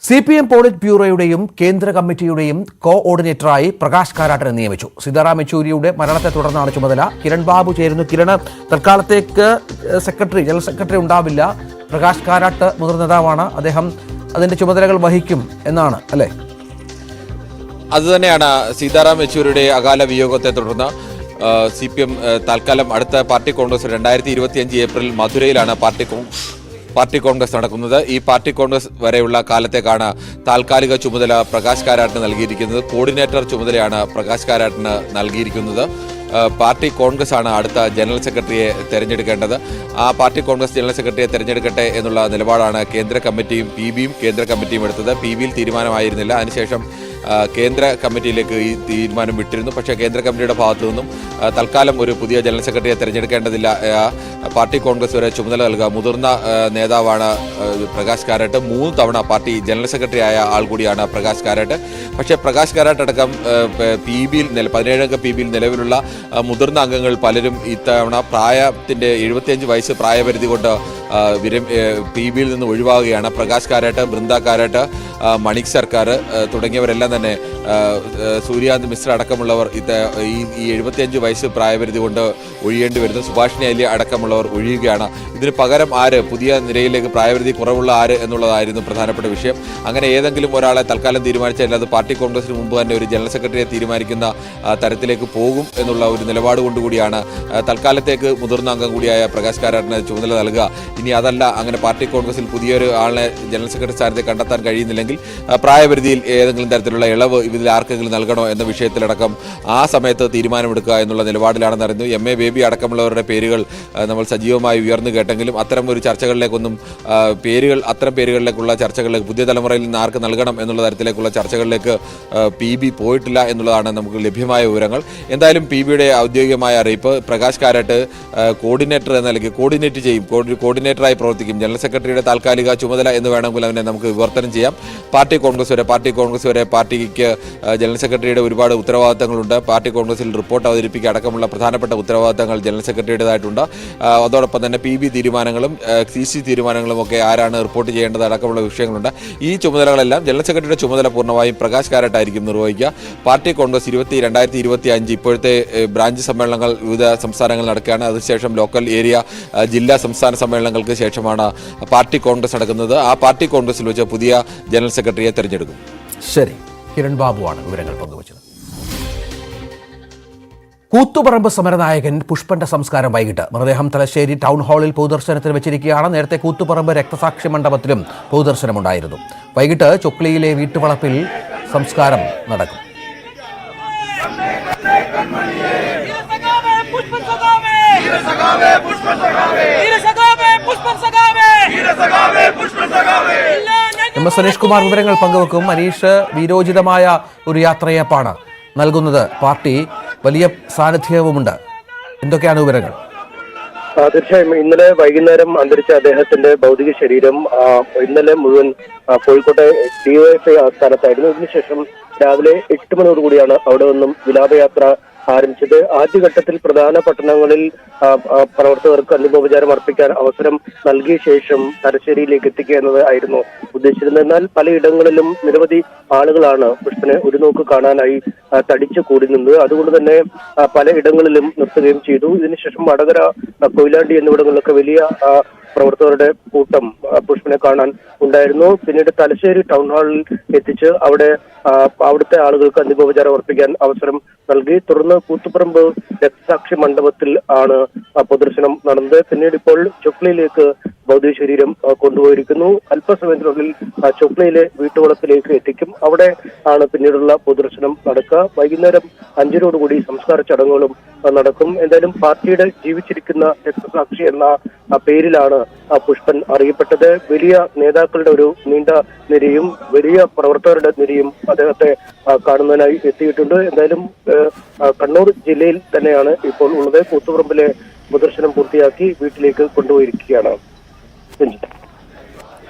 CPM പോളിറ്റ് ബ്യൂറോയുടെയും കേന്ദ്ര കമ്മിറ്റിയുടെയും കോഓർഡിനേറ്ററായി പ്രകാശ് കാരാട്ടിനെ നിയമിച്ചു. സീതാറാം യെച്ചൂരിയുടെ മരണത്തെ തുടർന്നാണ് ചുമതല. കിരൺ ബാബു ചേരുന്നു. കിരൺ, തൽക്കാലത്തേക്ക് ജനറൽ സെക്രട്ടറി ഉണ്ടാവില്ല. പ്രകാശ് കാരാട്ട് മുതിർന്ന നേതാവാണ്. അദ്ദേഹം അതിന്റെ ചുമതലകൾ വഹിക്കും എന്നാണ് അല്ലേ? അതുതന്നെയാണ്. സീതാറാം യെച്ചൂരിയുടെ അകാല വിയോഗത്തെ തുടർന്ന് CPM തൽക്കാലം അടുത്ത പാർട്ടി കോൺഗ്രസ് 2025 ഏപ്രിൽ മധുരയിലാണ് പാർട്ടി കോൺഗ്രസ് നടക്കുന്നത്. ഈ പാർട്ടി കോൺഗ്രസ് വരെയുള്ള കാലത്തേക്കാണ് താൽക്കാലിക ചുമതല പ്രകാശ് കാരാട്ടിന് നൽകിയിരിക്കുന്നത്. കോർഡിനേറ്റർ ചുമതലയാണ് പ്രകാശ് കാരാട്ടിന് നൽകിയിരിക്കുന്നത്. പാർട്ടി കോൺഗ്രസ് ആണ് അടുത്ത ജനറൽ സെക്രട്ടറിയെ തെരഞ്ഞെടുക്കേണ്ടത്. ആ പാർട്ടി കോൺഗ്രസ് ജനറൽ സെക്രട്ടറിയെ തെരഞ്ഞെടുക്കട്ടെ എന്നുള്ള നിലപാടാണ് കേന്ദ്ര കമ്മിറ്റിയും PBയും കേന്ദ്ര കമ്മിറ്റിയും എടുത്തത്. PBയിൽ തീരുമാനമായിരുന്നില്ല. അതിനുശേഷം കേന്ദ്ര കമ്മിറ്റിയിലേക്ക് ഈ തീരുമാനം വിട്ടിരുന്നു. പക്ഷേ കേന്ദ്ര കമ്മിറ്റിയുടെ ഭാഗത്തു നിന്നും തൽക്കാലം ഒരു പുതിയ ജനറൽ സെക്രട്ടറിയെ തെരഞ്ഞെടുക്കേണ്ടതില്ല, പാർട്ടി കോൺഗ്രസ് വരെ ചുമതല നൽകുക. മുതിർന്ന നേതാവാണ് പ്രകാശ് കാരാട്ട്. 3 തവണ പാർട്ടി ജനറൽ സെക്രട്ടറി ആയ ആൾ കൂടിയാണ് പ്രകാശ് കാരാട്ട്. പക്ഷേ പ്രകാശ് കാരാട്ട് അടക്കം PBയിൽ 17 PBയിൽ നിലവിലുള്ള മുതിർന്ന അംഗങ്ങൾ പലരും ഇത്തവണ പ്രായത്തിൻ്റെ 75 വയസ്സ് പ്രായപരിധി കൊണ്ട് PBയിൽ നിന്ന് ഒഴിവാകുകയാണ്. പ്രകാശ് കാരാട്ട്, ബൃന്ദ കാരാട്ട്, മണിക് സർക്കാർ തുടങ്ങിയവരെല്ലാം തന്നെ, സൂര്യാന്ത് മിശ്ര അടക്കമുള്ളവർ ഈ 75 വയസ്സ് പ്രായപരിധി കൊണ്ട് ഒഴിയേണ്ടി വരുന്നു. സുഭാഷിണി അലി അടക്കമുള്ളവർ ഒഴിയുകയാണ്. ഇതിന് പകരം ആര്, പുതിയ നിരയിലേക്ക് പ്രായപരിധി കുറവുള്ള ആര് എന്നുള്ളതായിരുന്നു പ്രധാനപ്പെട്ട വിഷയം. അങ്ങനെ ഏതെങ്കിലും ഒരാളെ തൽക്കാലം തീരുമാനിച്ചാൽ അത് പാർട്ടി കോൺഗ്രസിന് മുമ്പ് തന്നെ ഒരു ജനറൽ സെക്രട്ടറിയെ തീരുമാനിക്കുന്ന തരത്തിലേക്ക് പോകും എന്നുള്ള ഒരു നിലപാട് കൊണ്ടുകൂടിയാണ് തൽക്കാലത്തേക്ക് മുതിർന്ന അംഗം കൂടിയായ പ്രകാശ് കാരാട്ടിന് ചുമതല നൽകുക. ഇനി അതല്ല, അങ്ങനെ പാർട്ടി കോൺഗ്രസിൽ പുതിയൊരു ആളെ ജനറൽ സെക്രട്ടറി സ്ഥാനത്ത് കണ്ടെത്താൻ കഴിയുന്നില്ലെങ്കിൽ പ്രായപരിധിയിൽ ഏതെങ്കിലും തരത്തിലുള്ള ഇളവ് ഇതിൽ ആർക്കെങ്കിലും നൽകണോ എന്ന വിഷയത്തിലടക്കം ആ സമയത്ത് തീരുമാനമെടുക്കുക എന്നുള്ള നിലപാടിലാണെന്ന് അറിയുന്നു. MA ബേബി അടക്കമുള്ളവരുടെ പേരുകൾ നമ്മൾ സജീവമായി ഉയർന്നു കേട്ടെങ്കിലും അത്തരം ഒരു ചർച്ചകളിലേക്കൊന്നും അത്തരം പേരുകളിലേക്കുള്ള ചർച്ചകളിലേക്ക് പുതിയ തലമുറയിൽ നിന്ന് ആർക്ക് നൽകണം എന്നുള്ള തരത്തിലേക്കുള്ള ചർച്ചകളിലേക്ക് PB പോയിട്ടില്ല എന്നുള്ളതാണ് നമുക്ക് ലഭ്യമായ വിവരങ്ങൾ. എന്തായാലും PBയുടെ ഔദ്യോഗികമായ അറിയിപ്പ് പ്രകാശ് കാരാട്ട് കോർഡിനേറ്റർ എന്ന നിലയ്ക്ക് കോർഡിനേറ്റ് ചെയ്യും, കോർഡിനേറ്ററായി പ്രവർത്തിക്കും. ജനറൽ സെക്രട്ടറിയുടെ താൽക്കാലിക ചുമതല എന്ന് വേണമെങ്കിൽ അതിനെ നമുക്ക് വിവർത്തനം ചെയ്യാം. പാർട്ടി കോൺഗ്രസ് വരെ പാർട്ടിക്ക് ജനറൽ സെക്രട്ടറിയുടെ ഒരുപാട് ഉത്തരവാദിത്തങ്ങളുണ്ട്. പാർട്ടി കോൺഗ്രസിൽ റിപ്പോർട്ട് അവതരിപ്പിക്കുക അടക്കമുള്ള പ്രധാനപ്പെട്ട ഉത്തരവാദിത്തങ്ങൾ ജനറൽ സെക്രട്ടറിയുടേതായിട്ടുണ്ട്. അതോടൊപ്പം തന്നെ PB തീരുമാനങ്ങളും CC തീരുമാനങ്ങളും ഒക്കെ ആരാണ് റിപ്പോർട്ട് ചെയ്യേണ്ടത് അടക്കമുള്ള വിഷയങ്ങളുണ്ട്. ഈ ചുമതലകളെല്ലാം ജനറൽ സെക്രട്ടറിയുടെ ചുമതല പൂർണ്ണമായും പ്രകാശ് കാരാട്ടായിരിക്കും നിർവഹിക്കുക. പാർട്ടി കോൺഗ്രസ് 2025 ഇപ്പോഴത്തെ ബ്രാഞ്ച് സമ്മേളനങ്ങൾ വിവിധ സംസ്ഥാനങ്ങളിൽ നടക്കുകയാണ്. അതിനുശേഷം ലോക്കൽ ഏരിയ ജില്ലാ സംസ്ഥാന സമ്മേളനങ്ങൾക്ക് ശേഷമാണ് പാർട്ടി കോൺഗ്രസ് നടക്കുന്നത്. ആ പാർട്ടി കോൺഗ്രസിൽ വെച്ച് പുതിയ ജനറൽ സെക്രട്ടറിയെ തെരഞ്ഞെടുക്കും. ശരി, കിരൺ ബാബുവാണ് വിവരങ്ങൾ പങ്കുവച്ചത്. കൂത്തുപറമ്പ് സമരനായകൻ പുഷ്പന്റെ സംസ്കാരം വൈകിട്ട്. മൃതദേഹം തലശ്ശേരി ടൗൺ ഹാളിൽ പൊതുദർശനത്തിന് വെച്ചിരിക്കുകയാണ്. നേരത്തെ കൂത്തുപറമ്പ് രക്തസാക്ഷി മണ്ഡപത്തിലും പൊതുദർശനമുണ്ടായിരുന്നു. വൈകിട്ട് ചൊക്ലിയിലെ വീട്ടുവളപ്പിൽ സംസ്കാരം നടക്കും. MS സനീഷ് കുമാർ വിവരങ്ങൾ പങ്കുവെക്കും. അനീഷ്, വീരോചിതമായ ഒരു യാത്രയപ്പാണ് നൽകുന്നത് പാർട്ടി, വലിയ സാന്നിധ്യവുമുണ്ട്. എന്തൊക്കെയാണ് വിവരങ്ങൾ? തീർച്ചയായും ഇന്നലെ വൈകുന്നേരം അന്തരിച്ച അദ്ദേഹത്തിന്റെ ഭൗതിക ശരീരം ഇന്നലെ മുഴുവൻ കോഴിക്കോട്ടെ DYFI ആസ്ഥാനത്തായിരുന്നു. ഇതിനുശേഷം രാവിലെ 8 മണിയോടുകൂടിയാണ് അവിടെ നിന്നും വിലാപയാത്ര ആരംഭിച്ചത്. ആദ്യഘട്ടത്തിൽ പ്രധാന പട്ടണങ്ങളിൽ പ്രവർത്തകർക്ക് അന്തിമോപചാരം അർപ്പിക്കാൻ അവസരം നൽകിയ ശേഷം തലശ്ശേരിയിലേക്ക് എത്തിക്കുക എന്നത് ആയിരുന്നു ഉദ്ദേശിച്ചിരുന്നത്. എന്നാൽ പലയിടങ്ങളിലും നിരവധി ആളുകളാണ് പുഷ്പനെ ഒരു നോക്ക് കാണാനായി തടിച്ചു കൂടി നിന്നത്. അതുകൊണ്ട് തന്നെ പലയിടങ്ങളിലും നിർത്തുകയും ചെയ്തു. ഇതിനുശേഷം വടകര, കൊയിലാണ്ടി എന്നിവിടങ്ങളിലൊക്കെ വലിയ പ്രവർത്തകരുടെ കൂട്ടം പുഷ്പനെ കാണാൻ ഉണ്ടായിരുന്നു. പിന്നീട് തലശ്ശേരി ടൗൺ ഹാളിൽ എത്തിച്ച് അവിടുത്തെ ആളുകൾക്ക് അന്തിമോപചാരം അർപ്പിക്കാൻ അവസരം നൽകി. തുടർന്ന് കൂത്തുപറമ്പ് രക്തസാക്ഷി മണ്ഡപത്തിൽ ആണ് പൊതുദർശനം നടന്നത്. പിന്നീട് ഇപ്പോൾ ചൊക്ലിയിലേക്ക് ഭൗതിക ശരീരം കൊണ്ടുപോയിരിക്കുന്നു. അല്പസമയത്തിനുള്ളിൽ ചൊക്ലിയിലെ വീട്ടുവളപ്പിലേക്ക് എത്തിക്കും. അവിടെ ആണ് പിന്നീടുള്ള പൊതുദർശനം നടക്കുക. വൈകുന്നേരം 5:00 സംസ്കാര ചടങ്ങുകളും നടക്കും. എന്തായാലും പാർട്ടിയുടെ ജീവിച്ചിരിക്കുന്ന രക്തസാക്ഷി എന്ന പേരിലാണ് പുഷ്പൻ അറിയപ്പെട്ടത്. വലിയ നേതാക്കളുടെ ഒരു നീണ്ട നിരയും വലിയ പ്രവർത്തകരുടെ നിരയും അദ്ദേഹത്തെ കാണുന്നതിനായി എത്തിയിട്ടുണ്ട്. എന്തായാലും കണ്ണൂർ ജില്ലയിൽ തന്നെയാണ് ഇപ്പോൾ ഉള്ളത്. കൂത്തുപറമ്പിലെ പൊതുദർശനം പൂർത്തിയാക്കി വീട്ടിലേക്ക് കൊണ്ടുപോയിരിക്കുകയാണ്.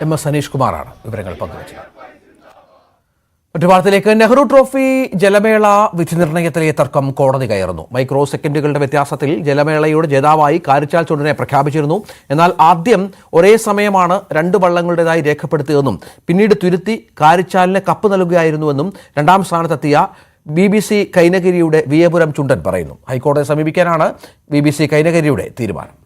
MS അനീഷ് കുമാറാണ് വിവരങ്ങൾ പങ്കുവച്ചത്. മറ്റു വാർത്തയിലേക്ക്. നെഹ്റു ട്രോഫി ജലമേള വിധി നിർണയത്തിലെ തർക്കം കോടതി കയറുന്നു. മൈക്രോ സെക്കൻഡുകളുടെ വ്യത്യാസത്തിൽ ജലമേളയുടെ ജേതാവായി കാരിച്ചാൽ ചുണ്ടനെ പ്രഖ്യാപിച്ചിരുന്നു. എന്നാൽ ആദ്യം ഒരേ സമയമാണ് 2 വള്ളങ്ങളുടേതായി രേഖപ്പെടുത്തിയതെന്നും പിന്നീട് തിരുത്തി കാരിച്ചാലിന് കപ്പ് നൽകുകയായിരുന്നുവെന്നും രണ്ടാം സ്ഥാനത്തെത്തിയ BBC കൈനഗിരിയുടെ വിയപുരം ചുണ്ടൻ പറയുന്നു. ഹൈക്കോടതിയെ സമീപിക്കാനാണ് BBC കൈനഗിരിയുടെ തീരുമാനം.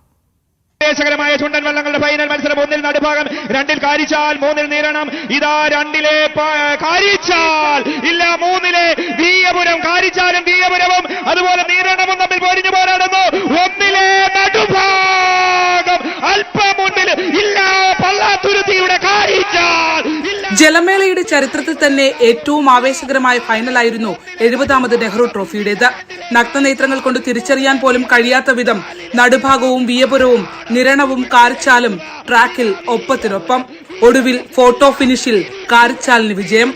മായ ചുണ്ടൻ വള്ളങ്ങളുടെ ഫൈനൽ മത്സരം 1-ൽ നടുഭാഗം, 2-ൽ കാരിച്ചാൽ, 3-ൽ നീരണം. ഇതാ 2-ലെ കാരിച്ചാൽ, ഇല്ല 3-ലെ വിയപുരം. കാരിച്ചാലും വിയപുരവും അതുപോലെ നീരണവും തമ്മിൽ പൊരിഞ്ഞു പോരാടുന്നു. 1-ലെ നടുഭാഗം അല്പം മുന്നിൽ, ഇല്ല പള്ളാത്തുരുത്തിയുടെ കാരിച്ചാൽ. ജലമേളയുടെ ചരിത്രത്തിൽ തന്നെ ഏറ്റവും ആവേശകരമായ ഫൈനലായിരുന്നു 70ാമത് നെഹ്റു ട്രോഫിയുടേത്. നഗ്നനേത്രങ്ങൾ കൊണ്ട് തിരിച്ചറിയാൻ പോലും കഴിയാത്ത വിധം നടുഭാഗവും വിയപുരവും നിരണവും കാരിച്ചാലും ട്രാക്കിൽ ഒപ്പത്തിനൊപ്പം. ഒടുവിൽ ഫോട്ടോ ഫിനിഷിൽ കാരിച്ചാലിന് വിജയം.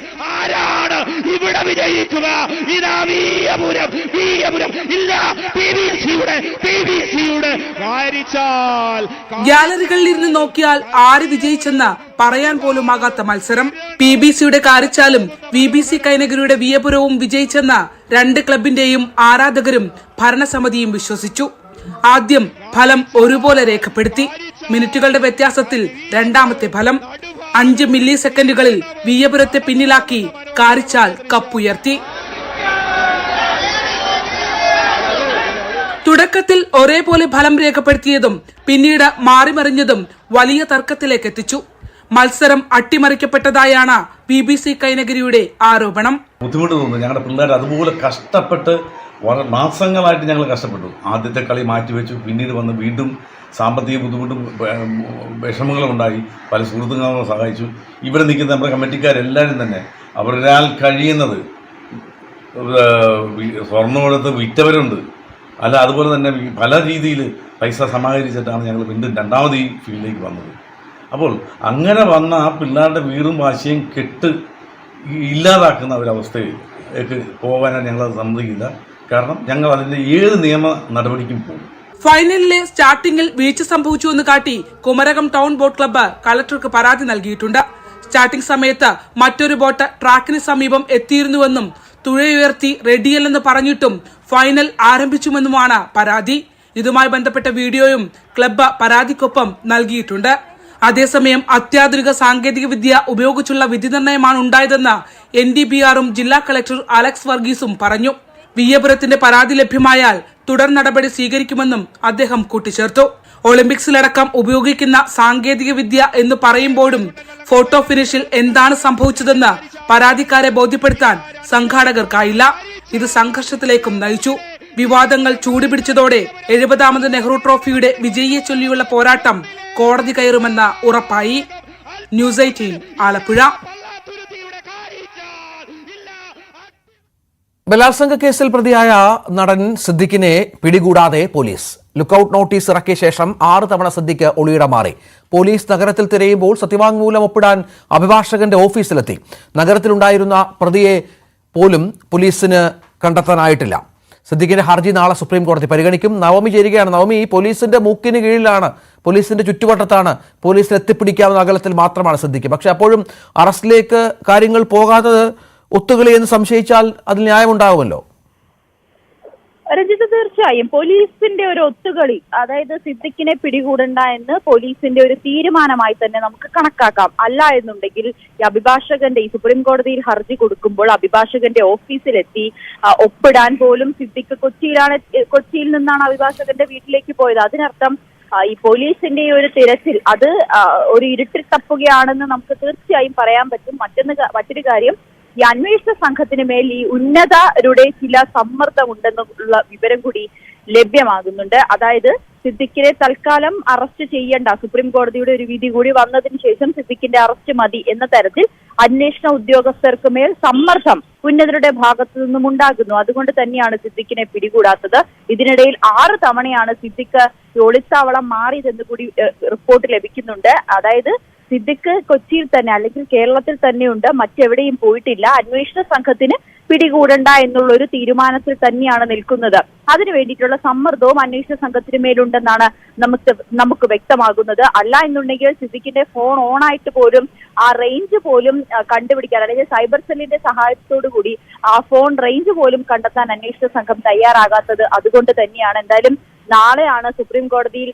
ഇവിടെ വിജയിക്കുക ഇതാ വിയപുരം. ഇല്ല PBCയുടെ കാരിച്ചാൽ. ഗ്യാലറികളിൽ ഇരുന്ന് നോക്കിയാൽ ആര് വിജയിച്ചെന്ന് പറയാൻ പോലും ആകാത്ത മത്സരം. PBCയുടെ കാരിച്ചാലും BBC കൈനഗിരിയുടെ വിയപുരവും വിജയിച്ചെന്ന 2 ക്ലബിന്റെയും ആരാധകരും ഭരണസമിതിയും വിശ്വസിച്ചു. ആദ്യം ഫലം ഒരുപോലെ രേഖപ്പെടുത്തി. മിനിറ്റുകളുടെ വ്യത്യാസത്തിൽ രണ്ടാമത്തെ ഫലം. 5 മില്ലി സെക്കൻഡുകളിൽ വിയപുരത്തെ പിന്നിലാക്കി കാരിച്ചാൽ കപ്പുയർത്തി. തുടക്കത്തിൽ ഒരേപോലെ ഫലം രേഖപ്പെടുത്തിയതും പിന്നീട് മാറിമറിഞ്ഞതും വലിയ തർക്കത്തിലേക്ക് എത്തിച്ചു. മത്സരം അട്ടിമറിക്കപ്പെട്ടതായാണ് BBC കൈനഗിരിയുടെ ആരോപണം. ബുദ്ധിമുട്ട് തോന്നുന്നു. ഞങ്ങളുടെ പിള്ളേർ അതുപോലെ കഷ്ടപ്പെട്ട് വളരെ മാസങ്ങളായിട്ട് ഞങ്ങൾ കഷ്ടപ്പെട്ടു. ആദ്യത്തെ കളി മാറ്റിവെച്ചു. പിന്നീട് വന്ന് വീണ്ടും സാമ്പത്തിക ബുദ്ധിമുട്ടും വിഷമങ്ങളും ഉണ്ടായി. പല സുഹൃത്തുക്കളും സഹായിച്ചു. ഇവിടെ നിൽക്കുന്ന നമ്മുടെ കമ്മിറ്റിക്കാരെല്ലാവരും തന്നെ അവരാൽ കഴിയുന്നത് സ്വർണ്ണം എടുത്ത് വിറ്റവരുണ്ട്. അല്ല, അതുപോലെ തന്നെ പല രീതിയിൽ പൈസ സമാഹരിച്ചിട്ടാണ് ഞങ്ങൾ വീണ്ടും രണ്ടാമത് ഈ ഫീൽഡിലേക്ക് വന്നത്. അപ്പോൾ അങ്ങനെ വന്ന ആ പിള്ളേരുടെ വീറും വാശിയും ഇല്ലാതാക്കുന്ന ഒരവസ്ഥയിലേക്ക് പോകാനാണ് ഞങ്ങളത് സമ്മതിക്കില്ല. കാരണം ഞങ്ങൾ അതിൻ്റെ ഏത് നിയമ നടപടിക്കും പോകും. ഫൈനലിലെ സ്റ്റാർട്ടിംഗിൽ വീഴ്ച സംഭവിച്ചുവെന്ന് കാട്ടി കുമരകം ടൗൺ ബോട്ട് ക്ലബ്ബ് കളക്ടർക്ക് പരാതി നൽകിയിട്ടുണ്ട്. സ്റ്റാർട്ടിംഗ് സമയത്ത് മറ്റൊരു ബോട്ട് ട്രാക്കിന് സമീപം എത്തിയിരുന്നുവെന്നും തുഴയുയർത്തി റെഡിയല്ലെന്ന് പറഞ്ഞിട്ടും ഫൈനൽ ആരംഭിച്ചുവെന്നുമാണ് പരാതി. ഇതുമായി ബന്ധപ്പെട്ട വീഡിയോയും ക്ലബ്ബ് പരാതിക്കൊപ്പം നൽകിയിട്ടുണ്ട്. അതേസമയം അത്യാധുനിക സാങ്കേതിക വിദ്യ ഉപയോഗിച്ചുള്ള വിധി നിർണയമാണ് ഉണ്ടായതെന്ന് NDBRും ജില്ലാ കളക്ടർ അലക്സ് വർഗീസും പറഞ്ഞു. വിയപുരത്തിന്റെ പരാതി ലഭ്യമായാൽ തുടർ നടപടി സ്വീകരിക്കുമെന്നും അദ്ദേഹം കൂട്ടിച്ചേർത്തു. ഒളിമ്പിക്സിലടക്കം ഉപയോഗിക്കുന്ന സാങ്കേതിക വിദ്യ എന്ന് പറയുമ്പോഴും ഫോട്ടോ ഫിനിഷിൽ എന്താണ് സംഭവിച്ചതെന്ന് പരാതിക്കാരെ ബോധ്യപ്പെടുത്താൻ സംഘാടകർക്കായില്ല. ഇത് സംഘർഷത്തിലേക്കും നയിച്ചു. വിവാദങ്ങൾ ചൂടുപിടിച്ചതോടെ 70ാമത് നെഹ്റു ട്രോഫിയുടെ വിജയിയെ ചൊല്ലിയുള്ള പോരാട്ടം കോടതി കയറുമെന്ന ഉറപ്പായി. ന്യൂസ് 18 ആലപ്പുഴ. ബലാത്സംഗ കേസിൽ പ്രതിയായ നടൻ സിദ്ദിഖിനെ പിടികൂടാതെ പോലീസ്. ലുക്കൌട്ട് നോട്ടീസ് ഇറക്കിയ ശേഷം 6 തവണ സിദ്ദിഖ് ഒളിയിടം മാറി. പോലീസ് നഗരത്തിൽ തിരയുമ്പോൾ സത്യവാങ്മൂലം ഒപ്പിടാൻ അഭിഭാഷകന്റെ ഓഫീസിലെത്തി. നഗരത്തിലുണ്ടായിരുന്ന പ്രതിയെ പോലും പോലീസിന് കണ്ടെത്താനായിട്ടില്ല. സിദ്ദിഖിന്റെ ഹർജി നാളെ സുപ്രീം കോടതി പരിഗണിക്കും. നവമി ചേരുകയാണ്. നവമി, പോലീസിന്റെ മൂക്കിന് കീഴിലാണ്, പോലീസിന്റെ ചുറ്റുവട്ടത്താണ്, പോലീസിൽ എത്തിപ്പിടിക്കാവുന്ന അകലത്തിൽ മാത്രമാണ് സിദ്ദിഖ്. പക്ഷെ അപ്പോഴും അറസ്റ്റിലേക്ക് കാര്യങ്ങൾ പോകാത്തത് ഒത്തുകളി എന്ന് സംശയിച്ചാൽ അതിൽ ന്യായമുണ്ടാകുമല്ലോ. രഞ്ജിത്ത്, തീർച്ചയായും പോലീസിന്റെ ഒരു ഒത്തുകളി, അതായത് സിദ്ദിഖിനെ പിടികൂടണ്ട എന്ന് പോലീസിന്റെ ഒരു തീരുമാനമായി തന്നെ നമുക്ക് കണക്കാക്കാം. അല്ല എന്നുണ്ടെങ്കിൽ ഈ അഭിഭാഷകന്റെ, ഈ സുപ്രീം കോടതിയിൽ ഹർജി കൊടുക്കുമ്പോൾ അഭിഭാഷകന്റെ ഓഫീസിലെത്തി ഒപ്പിടാൻ പോലും സിദ്ദിഖ് കൊച്ചിയിൽ നിന്നാണ് അഭിഭാഷകന്റെ വീട്ടിലേക്ക് പോയത്. അതിനർത്ഥം ഈ പോലീസിന്റെ ഒരു തിരച്ചിൽ അത് ഒരു ഇരുട്ടിൽ തപ്പുകയാണെന്ന് നമുക്ക് തീർച്ചയായും പറയാൻ പറ്റും. മറ്റൊരു കാര്യം, ഈ അന്വേഷണ സംഘത്തിന് മേൽ ഈ ഉന്നതരുടെ ചില സമ്മർദ്ദമുണ്ടെന്നുള്ള വിവരം കൂടി ലഭ്യമാകുന്നുണ്ട്. അതായത് സിദ്ദിഖിനെ തൽക്കാലം അറസ്റ്റ് ചെയ്യേണ്ട, സുപ്രീം കോടതിയുടെ ഒരു വിധി കൂടി വന്നതിന് ശേഷം സിദ്ദിഖിന്റെ അറസ്റ്റ് മതി എന്ന തരത്തിൽ അന്വേഷണ ഉദ്യോഗസ്ഥർക്ക് മേൽ സമ്മർദ്ദം ഉന്നതരുടെ ഭാഗത്തു നിന്നും ഉണ്ടാകുന്നു. അതുകൊണ്ട് തന്നെയാണ് സിദ്ദിഖിനെ പിടികൂടാത്തത്. ഇതിനിടയിൽ 6 തവണയാണ് സിദ്ദിഖ് ഒളിത്താവളം മാറിയതെന്ന് കൂടി റിപ്പോർട്ട് ലഭിക്കുന്നുണ്ട്. അതായത് സിദ്ദിഖ് കൊച്ചിയിൽ തന്നെ അല്ലെങ്കിൽ കേരളത്തിൽ തന്നെയുണ്ട്, മറ്റെവിടെയും പോയിട്ടില്ല. അന്വേഷണ സംഘത്തിന് പിടികൂടണ്ട എന്നുള്ള ഒരു തീരുമാനത്തിൽ തന്നെയാണ് നിൽക്കുന്നത്. അതിനു വേണ്ടിയിട്ടുള്ള സമ്മർദ്ദവും അന്വേഷണ സംഘത്തിന് മേലുണ്ടെന്നാണ് നമുക്ക് വ്യക്തമാകുന്നത്. അല്ല എന്നുണ്ടെങ്കിൽ സിദ്ദിഖിന്റെ ഫോൺ ഓണായിട്ട് പോലും ആ റേഞ്ച് പോലും കണ്ടുപിടിക്കാൻ, അല്ലെങ്കിൽ സൈബർ സെല്ലിന്റെ സഹായത്തോടു കൂടി ആ ഫോൺ റേഞ്ച് പോലും കണ്ടെത്താൻ അന്വേഷണ സംഘം തയ്യാറാകാത്തത് അതുകൊണ്ട് തന്നെയാണ്. എന്തായാലും നാളെയാണ് സുപ്രീം കോടതിയിൽ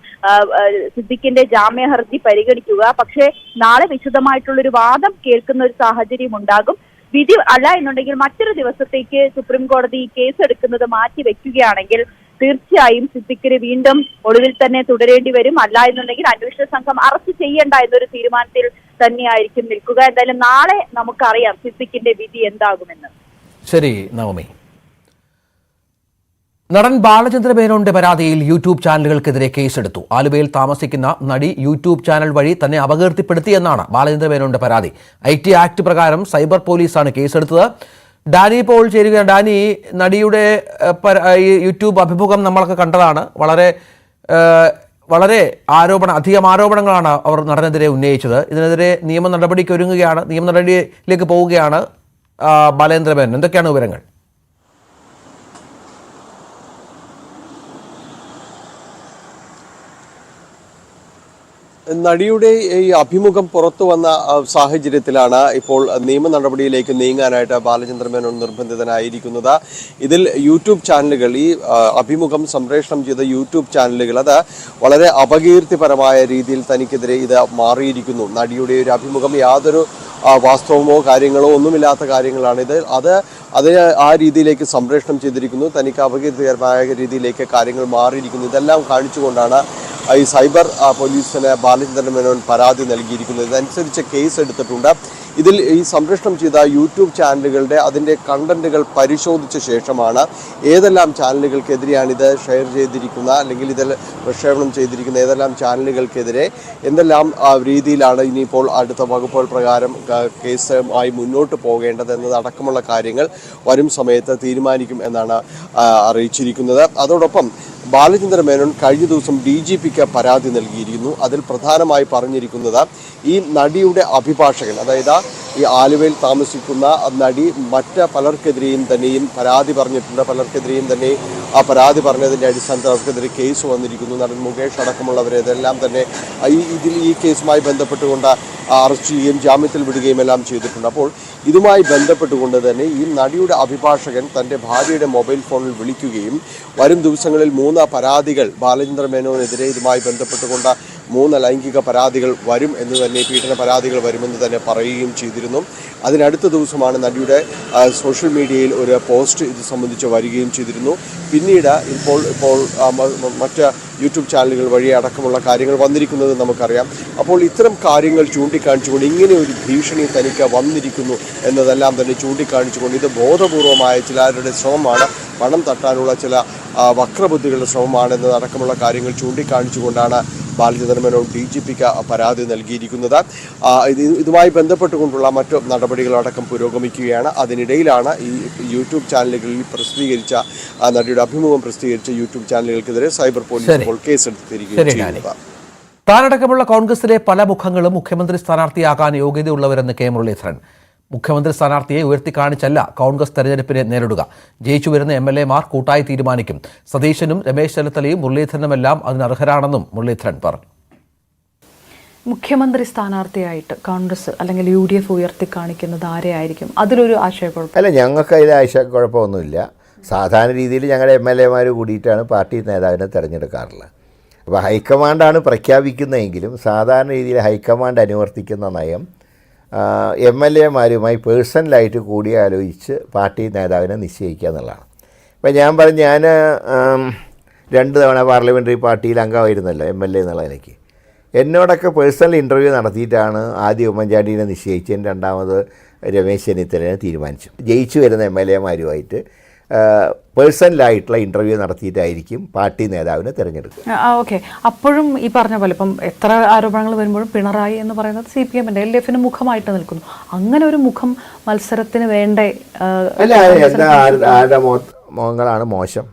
സിദ്ദിഖിന്റെ ജാമ്യ ഹർജി പരിഗണിക്കുക. പക്ഷേ നാളെ വിശദമായിട്ടുള്ളൊരു വാദം കേൾക്കുന്ന ഒരു സാഹചര്യം ഉണ്ടാകും. വിധി അല്ല എന്നുണ്ടെങ്കിൽ മറ്റൊരു ദിവസത്തേക്ക് സുപ്രീം കോടതി കേസ് എടുക്കുന്നത് മാറ്റി വെക്കുകയാണെങ്കിൽ തീർച്ചയായും സിദ്ദിഖിന് വീണ്ടും ഒളിവിൽ തന്നെ തുടരേണ്ടി വരും. അല്ല എന്നുണ്ടെങ്കിൽ അന്വേഷണ സംഘം അറസ്റ്റ് ചെയ്യേണ്ട എന്നൊരു തീരുമാനത്തിൽ തന്നെയായിരിക്കും നിൽക്കുക. എന്തായാലും നാളെ നമുക്കറിയാം സിദ്ദിഖിന്റെ വിധി എന്താകുമെന്ന്. ശരി നവമി. നടൻ ബാലചന്ദ്ര മേനോന്റെ പരാതിയിൽ യൂട്യൂബ് ചാനലുകൾക്കെതിരെ കേസെടുത്തു. ആലുവയിൽ താമസിക്കുന്ന നടി യൂട്യൂബ് ചാനൽ വഴി തന്നെ അപകീർത്തിപ്പെടുത്തിയെന്നാണ് ബാലചന്ദ്ര മേനോന്റെ പരാതി. IT ആക്ട് പ്രകാരം സൈബർ പോലീസാണ് കേസെടുത്തത്. ഡാനി പോൾ ചേരുകയാണ്. ഡാനി, നടിയുടെ യൂട്യൂബ് അഭിമുഖം നമ്മളൊക്കെ കണ്ടതാണ്. വളരെ അധികം ആരോപണങ്ങളാണ് അവർ നടനെതിരെ ഉന്നയിച്ചത്. ഇതിനെതിരെ നിയമ നടപടിക്ക് ഒരുങ്ങുകയാണ്, നിയമ നടപടിയിലേക്ക് പോവുകയാണ് ബാലചന്ദ്ര മേനോൻ. എന്തൊക്കെയാണ് വിവരങ്ങൾ? നടിയുടെ ഈ അഭിമുഖം പുറത്തു വന്ന സാഹചര്യത്തിലാണ് ഇപ്പോൾ നിയമ നടപടിയിലേക്ക് നീങ്ങാനായിട്ട് ബാലചന്ദ്ര മേനോൻ നിർബന്ധിതനായിരിക്കുന്നത്. ഇതിൽ യൂട്യൂബ് ചാനലുകൾ, ഈ അഭിമുഖം സംപ്രേഷണം ചെയ്ത യൂട്യൂബ് ചാനലുകൾ അത് വളരെ അപകീർത്തിപരമായ രീതിയിൽ തനിക്കെതിരെ ഇത് മാറിയിരിക്കുന്നു. നടിയുടെ ഒരു അഭിമുഖം യാതൊരു വാസ്തവമോ കാര്യങ്ങളോ ഒന്നുമില്ലാത്ത കാര്യങ്ങളാണിത്. അത് ആ രീതിയിലേക്ക് സംപ്രേഷണം ചെയ്തിരിക്കുന്നു. തനിക്ക് അപകീർത്തികരമായ രീതിയിലേക്ക് കാര്യങ്ങൾ മാറിയിരിക്കുന്നു. ഇതെല്ലാം കാണിച്ചുകൊണ്ടാണ് ഈ സൈബർ പോലീസിന് ബാലചന്ദ്ര മേനോൻ പരാതി നൽകിയിരിക്കുന്നത്. ഇതനുസരിച്ച് കേസ് എടുത്തിട്ടുണ്ട്. ഇതിൽ ഈ സംപ്രേഷണം ചെയ്ത യൂട്യൂബ് ചാനലുകളുടെ അതിൻ്റെ കണ്ടന്റുകൾ പരിശോധിച്ച ശേഷമാണ് ഏതെല്ലാം ചാനലുകൾക്കെതിരെയാണ് ഇത് ഷെയർ ചെയ്തിരിക്കുന്ന, അല്ലെങ്കിൽ ഇതിൽ പ്രക്ഷേപണം ചെയ്തിരിക്കുന്ന ഏതെല്ലാം ചാനലുകൾക്കെതിരെ എന്തെല്ലാം രീതിയിലാണ് ഇനിയിപ്പോൾ അടുത്ത വകുപ്പുകൾ പ്രകാരം കേസുമായി മുന്നോട്ട് പോകേണ്ടത് എന്നതടക്കമുള്ള കാര്യങ്ങൾ വരും സമയത്ത് തീരുമാനിക്കും എന്നാണ് അറിയിച്ചിരിക്കുന്നത്. അതോടൊപ്പം ബാലചന്ദ്ര മേനോൻ കഴിഞ്ഞ ദിവസം DGPക്ക് പരാതി നൽകിയിരിക്കുന്നു. അതിൽ പ്രധാനമായി പറഞ്ഞിരിക്കുന്നത് ഈ നടിയുടെ അഭിഭാഷകൻ, അതായത് ഈ ആലുവയിൽ താമസിക്കുന്ന നടി മറ്റ് പലർക്കെതിരെയും തന്നെയും പരാതി പറഞ്ഞിട്ടുണ്ട്. പലർക്കെതിരെയും തന്നെ ആ പരാതി പറഞ്ഞതിൻ്റെ അടിസ്ഥാനത്തിൽ അവർക്കെതിരെ കേസ് വന്നിരിക്കുന്നു. നടൻ മുകേഷ് അടക്കമുള്ളവരെ ഇതെല്ലാം തന്നെ ഈ കേസുമായി ബന്ധപ്പെട്ടുകൊണ്ട് അറസ്റ്റ് ചെയ്യുകയും ജാമ്യത്തിൽ വിടുകയും എല്ലാം ചെയ്തിട്ടുണ്ട്. അപ്പോൾ ഇതുമായി ബന്ധപ്പെട്ടുകൊണ്ട് തന്നെ ഈ നടിയുടെ അഭിഭാഷകൻ തൻ്റെ ഭാര്യയുടെ മൊബൈൽ ഫോണിൽ വിളിക്കുകയും വരും ദിവസങ്ങളിൽ 3 പരാതികൾ ബാലചന്ദ്ര മേനോനെതിരെ ഇതുമായി ബന്ധപ്പെട്ടുകൊണ്ട് 3 ലൈംഗിക പരാതികൾ വരും എന്ന് തന്നെ, പീഡന പരാതികൾ വരുമെന്ന് തന്നെ പറയുകയും ചെയ്തിരുന്നു. അതിനടുത്ത ദിവസമാണ് നടിയുടെ സോഷ്യൽ മീഡിയയിൽ ഒരു പോസ്റ്റ് ഇത് സംബന്ധിച്ച് വരികയും ചെയ്തിരുന്നു. പിന്നീട് ഇപ്പോൾ മറ്റ് യൂട്യൂബ് ചാനലുകൾ വഴി അടക്കമുള്ള കാര്യങ്ങൾ വന്നിരിക്കുന്നത് നമുക്കറിയാം. അപ്പോൾ ഇത്തരം കാര്യങ്ങൾ ചൂണ്ടിക്കാണിച്ചുകൊണ്ട് ഇങ്ങനെ ഒരു ഭീഷണി തനിക്ക് വന്നിരിക്കുന്നു എന്നതെല്ലാം തന്നെ ചൂണ്ടിക്കാണിച്ചുകൊണ്ട് ഇത് ബോധപൂർവമായ ചിലരുടെ ശ്രമമാണ്, പണം തട്ടാനുള്ള ചില വക്രബുദ്ധികളുടെ ശ്രമമാണെന്നതടക്കമുള്ള കാര്യങ്ങൾ ചൂണ്ടിക്കാണിച്ചുകൊണ്ടാണ് ബാലചന്ദ്ര മേനോൻ DGPക്ക് പരാതി നൽകിയിരിക്കുന്നത്. ഇതുമായി ബന്ധപ്പെട്ടുകൊണ്ടുള്ള മറ്റു നടപടികളടക്കം പുരോഗമിക്കുകയാണ്. അതിനിടയിലാണ് ഈ യൂട്യൂബ് ചാനലുകളിൽ പ്രസിദ്ധീകരിച്ച നടിയുടെ അഭിമുഖം പ്രസിദ്ധീകരിച്ച യൂട്യൂബ് ചാനലുകൾക്കെതിരെ സൈബർ പോലീസ് ഇപ്പോൾ കേസെടുത്തിരിക്കുകയും ചെയ്യുന്നത്. താനടക്കമുള്ള കോൺഗ്രസിലെ പല മുഖങ്ങളും മുഖ്യമന്ത്രി സ്ഥാനാർത്ഥിയാകാൻ യോഗ്യതയുള്ളവരെന്ന് കെ മുരളീധരൻ. മുഖ്യമന്ത്രി സ്ഥാനാർത്ഥിയെ ഉയർത്തിക്കാണിച്ചല്ല കോൺഗ്രസ് തെരഞ്ഞെടുപ്പിനെ നേരിടുക. ജയിച്ചു വരുന്ന MLA-മാർ കൂട്ടായി തീരുമാനിക്കും. സതീശനും രമേശ് ചെന്നിത്തലയും മുരളീധരനുമെല്ലാം അതിനർഹരാണെന്നും മുരളീധരൻ പറഞ്ഞു. മുഖ്യമന്ത്രി സ്ഥാനാർത്ഥിയായിട്ട് കോൺഗ്രസ് അല്ലെങ്കിൽ UDF ഉയർത്തിക്കാണിക്കുന്നത് ആരെയായിരിക്കും? അതിലൊരു ആശയക്കുഴപ്പം അല്ല, ഞങ്ങൾക്ക് അതിൽ ആശയക്കുഴപ്പമൊന്നുമില്ല. സാധാരണ രീതിയിൽ ഞങ്ങളുടെ MLA-മാർ കൂടിയിട്ടാണ് പാർട്ടി നേതാവിനെ തിരഞ്ഞെടുക്കാറുള്ളത്. അപ്പോൾ ഹൈക്കമാൻഡാണ് പ്രഖ്യാപിക്കുന്നതെങ്കിലും സാധാരണ രീതിയിൽ ഹൈക്കമാൻഡ് അനുവർത്തിക്കുന്ന നയം MLA-മാരുമായി പേഴ്സണലായിട്ട് കൂടിയാലോചിച്ച് പാർട്ടി നേതാവിനെ നിശ്ചയിക്കുക എന്നുള്ളതാണ്. ഇപ്പം ഞാൻ 2 തവണ പാർലമെൻ്ററി പാർട്ടിയിൽ അംഗമായിരുന്നല്ലോ MLA എന്നുള്ള നിലയ്ക്ക്. എന്നോടൊക്കെ പേഴ്സണൽ ഇൻ്റർവ്യൂ നടത്തിയിട്ടാണ് ആദ്യം ഉമ്മൻചാണ്ടിനെ നിശ്ചയിച്ചതിന് രണ്ടാമത് രമേശ് ചെന്നിത്തലനെ തീരുമാനിച്ചു. ജയിച്ചു വരുന്ന MLA-മാരുമായിട്ട് പേഴ്സണലായിട്ടുള്ള ഇൻ്റർവ്യൂ നടത്തിയിട്ടായിരിക്കും പാർട്ടി നേതാവിനെ തിരഞ്ഞെടുക്കുക. ഓക്കെ, അപ്പോഴും ഈ പറഞ്ഞ പോലെ ഇപ്പം എത്ര ആരോപണങ്ങൾ വരുമ്പോഴും പിണറായി എന്ന് പറയുന്നത് CPM-ന്റെ LDF-ന് മുഖമായിട്ട് നിൽക്കുന്നു. അങ്ങനെ ഒരു മുഖം മത്സരത്തിന് വേണ്ടേ? അല്ല, ആരുടെ മുഖങ്ങളാണ് മോശം?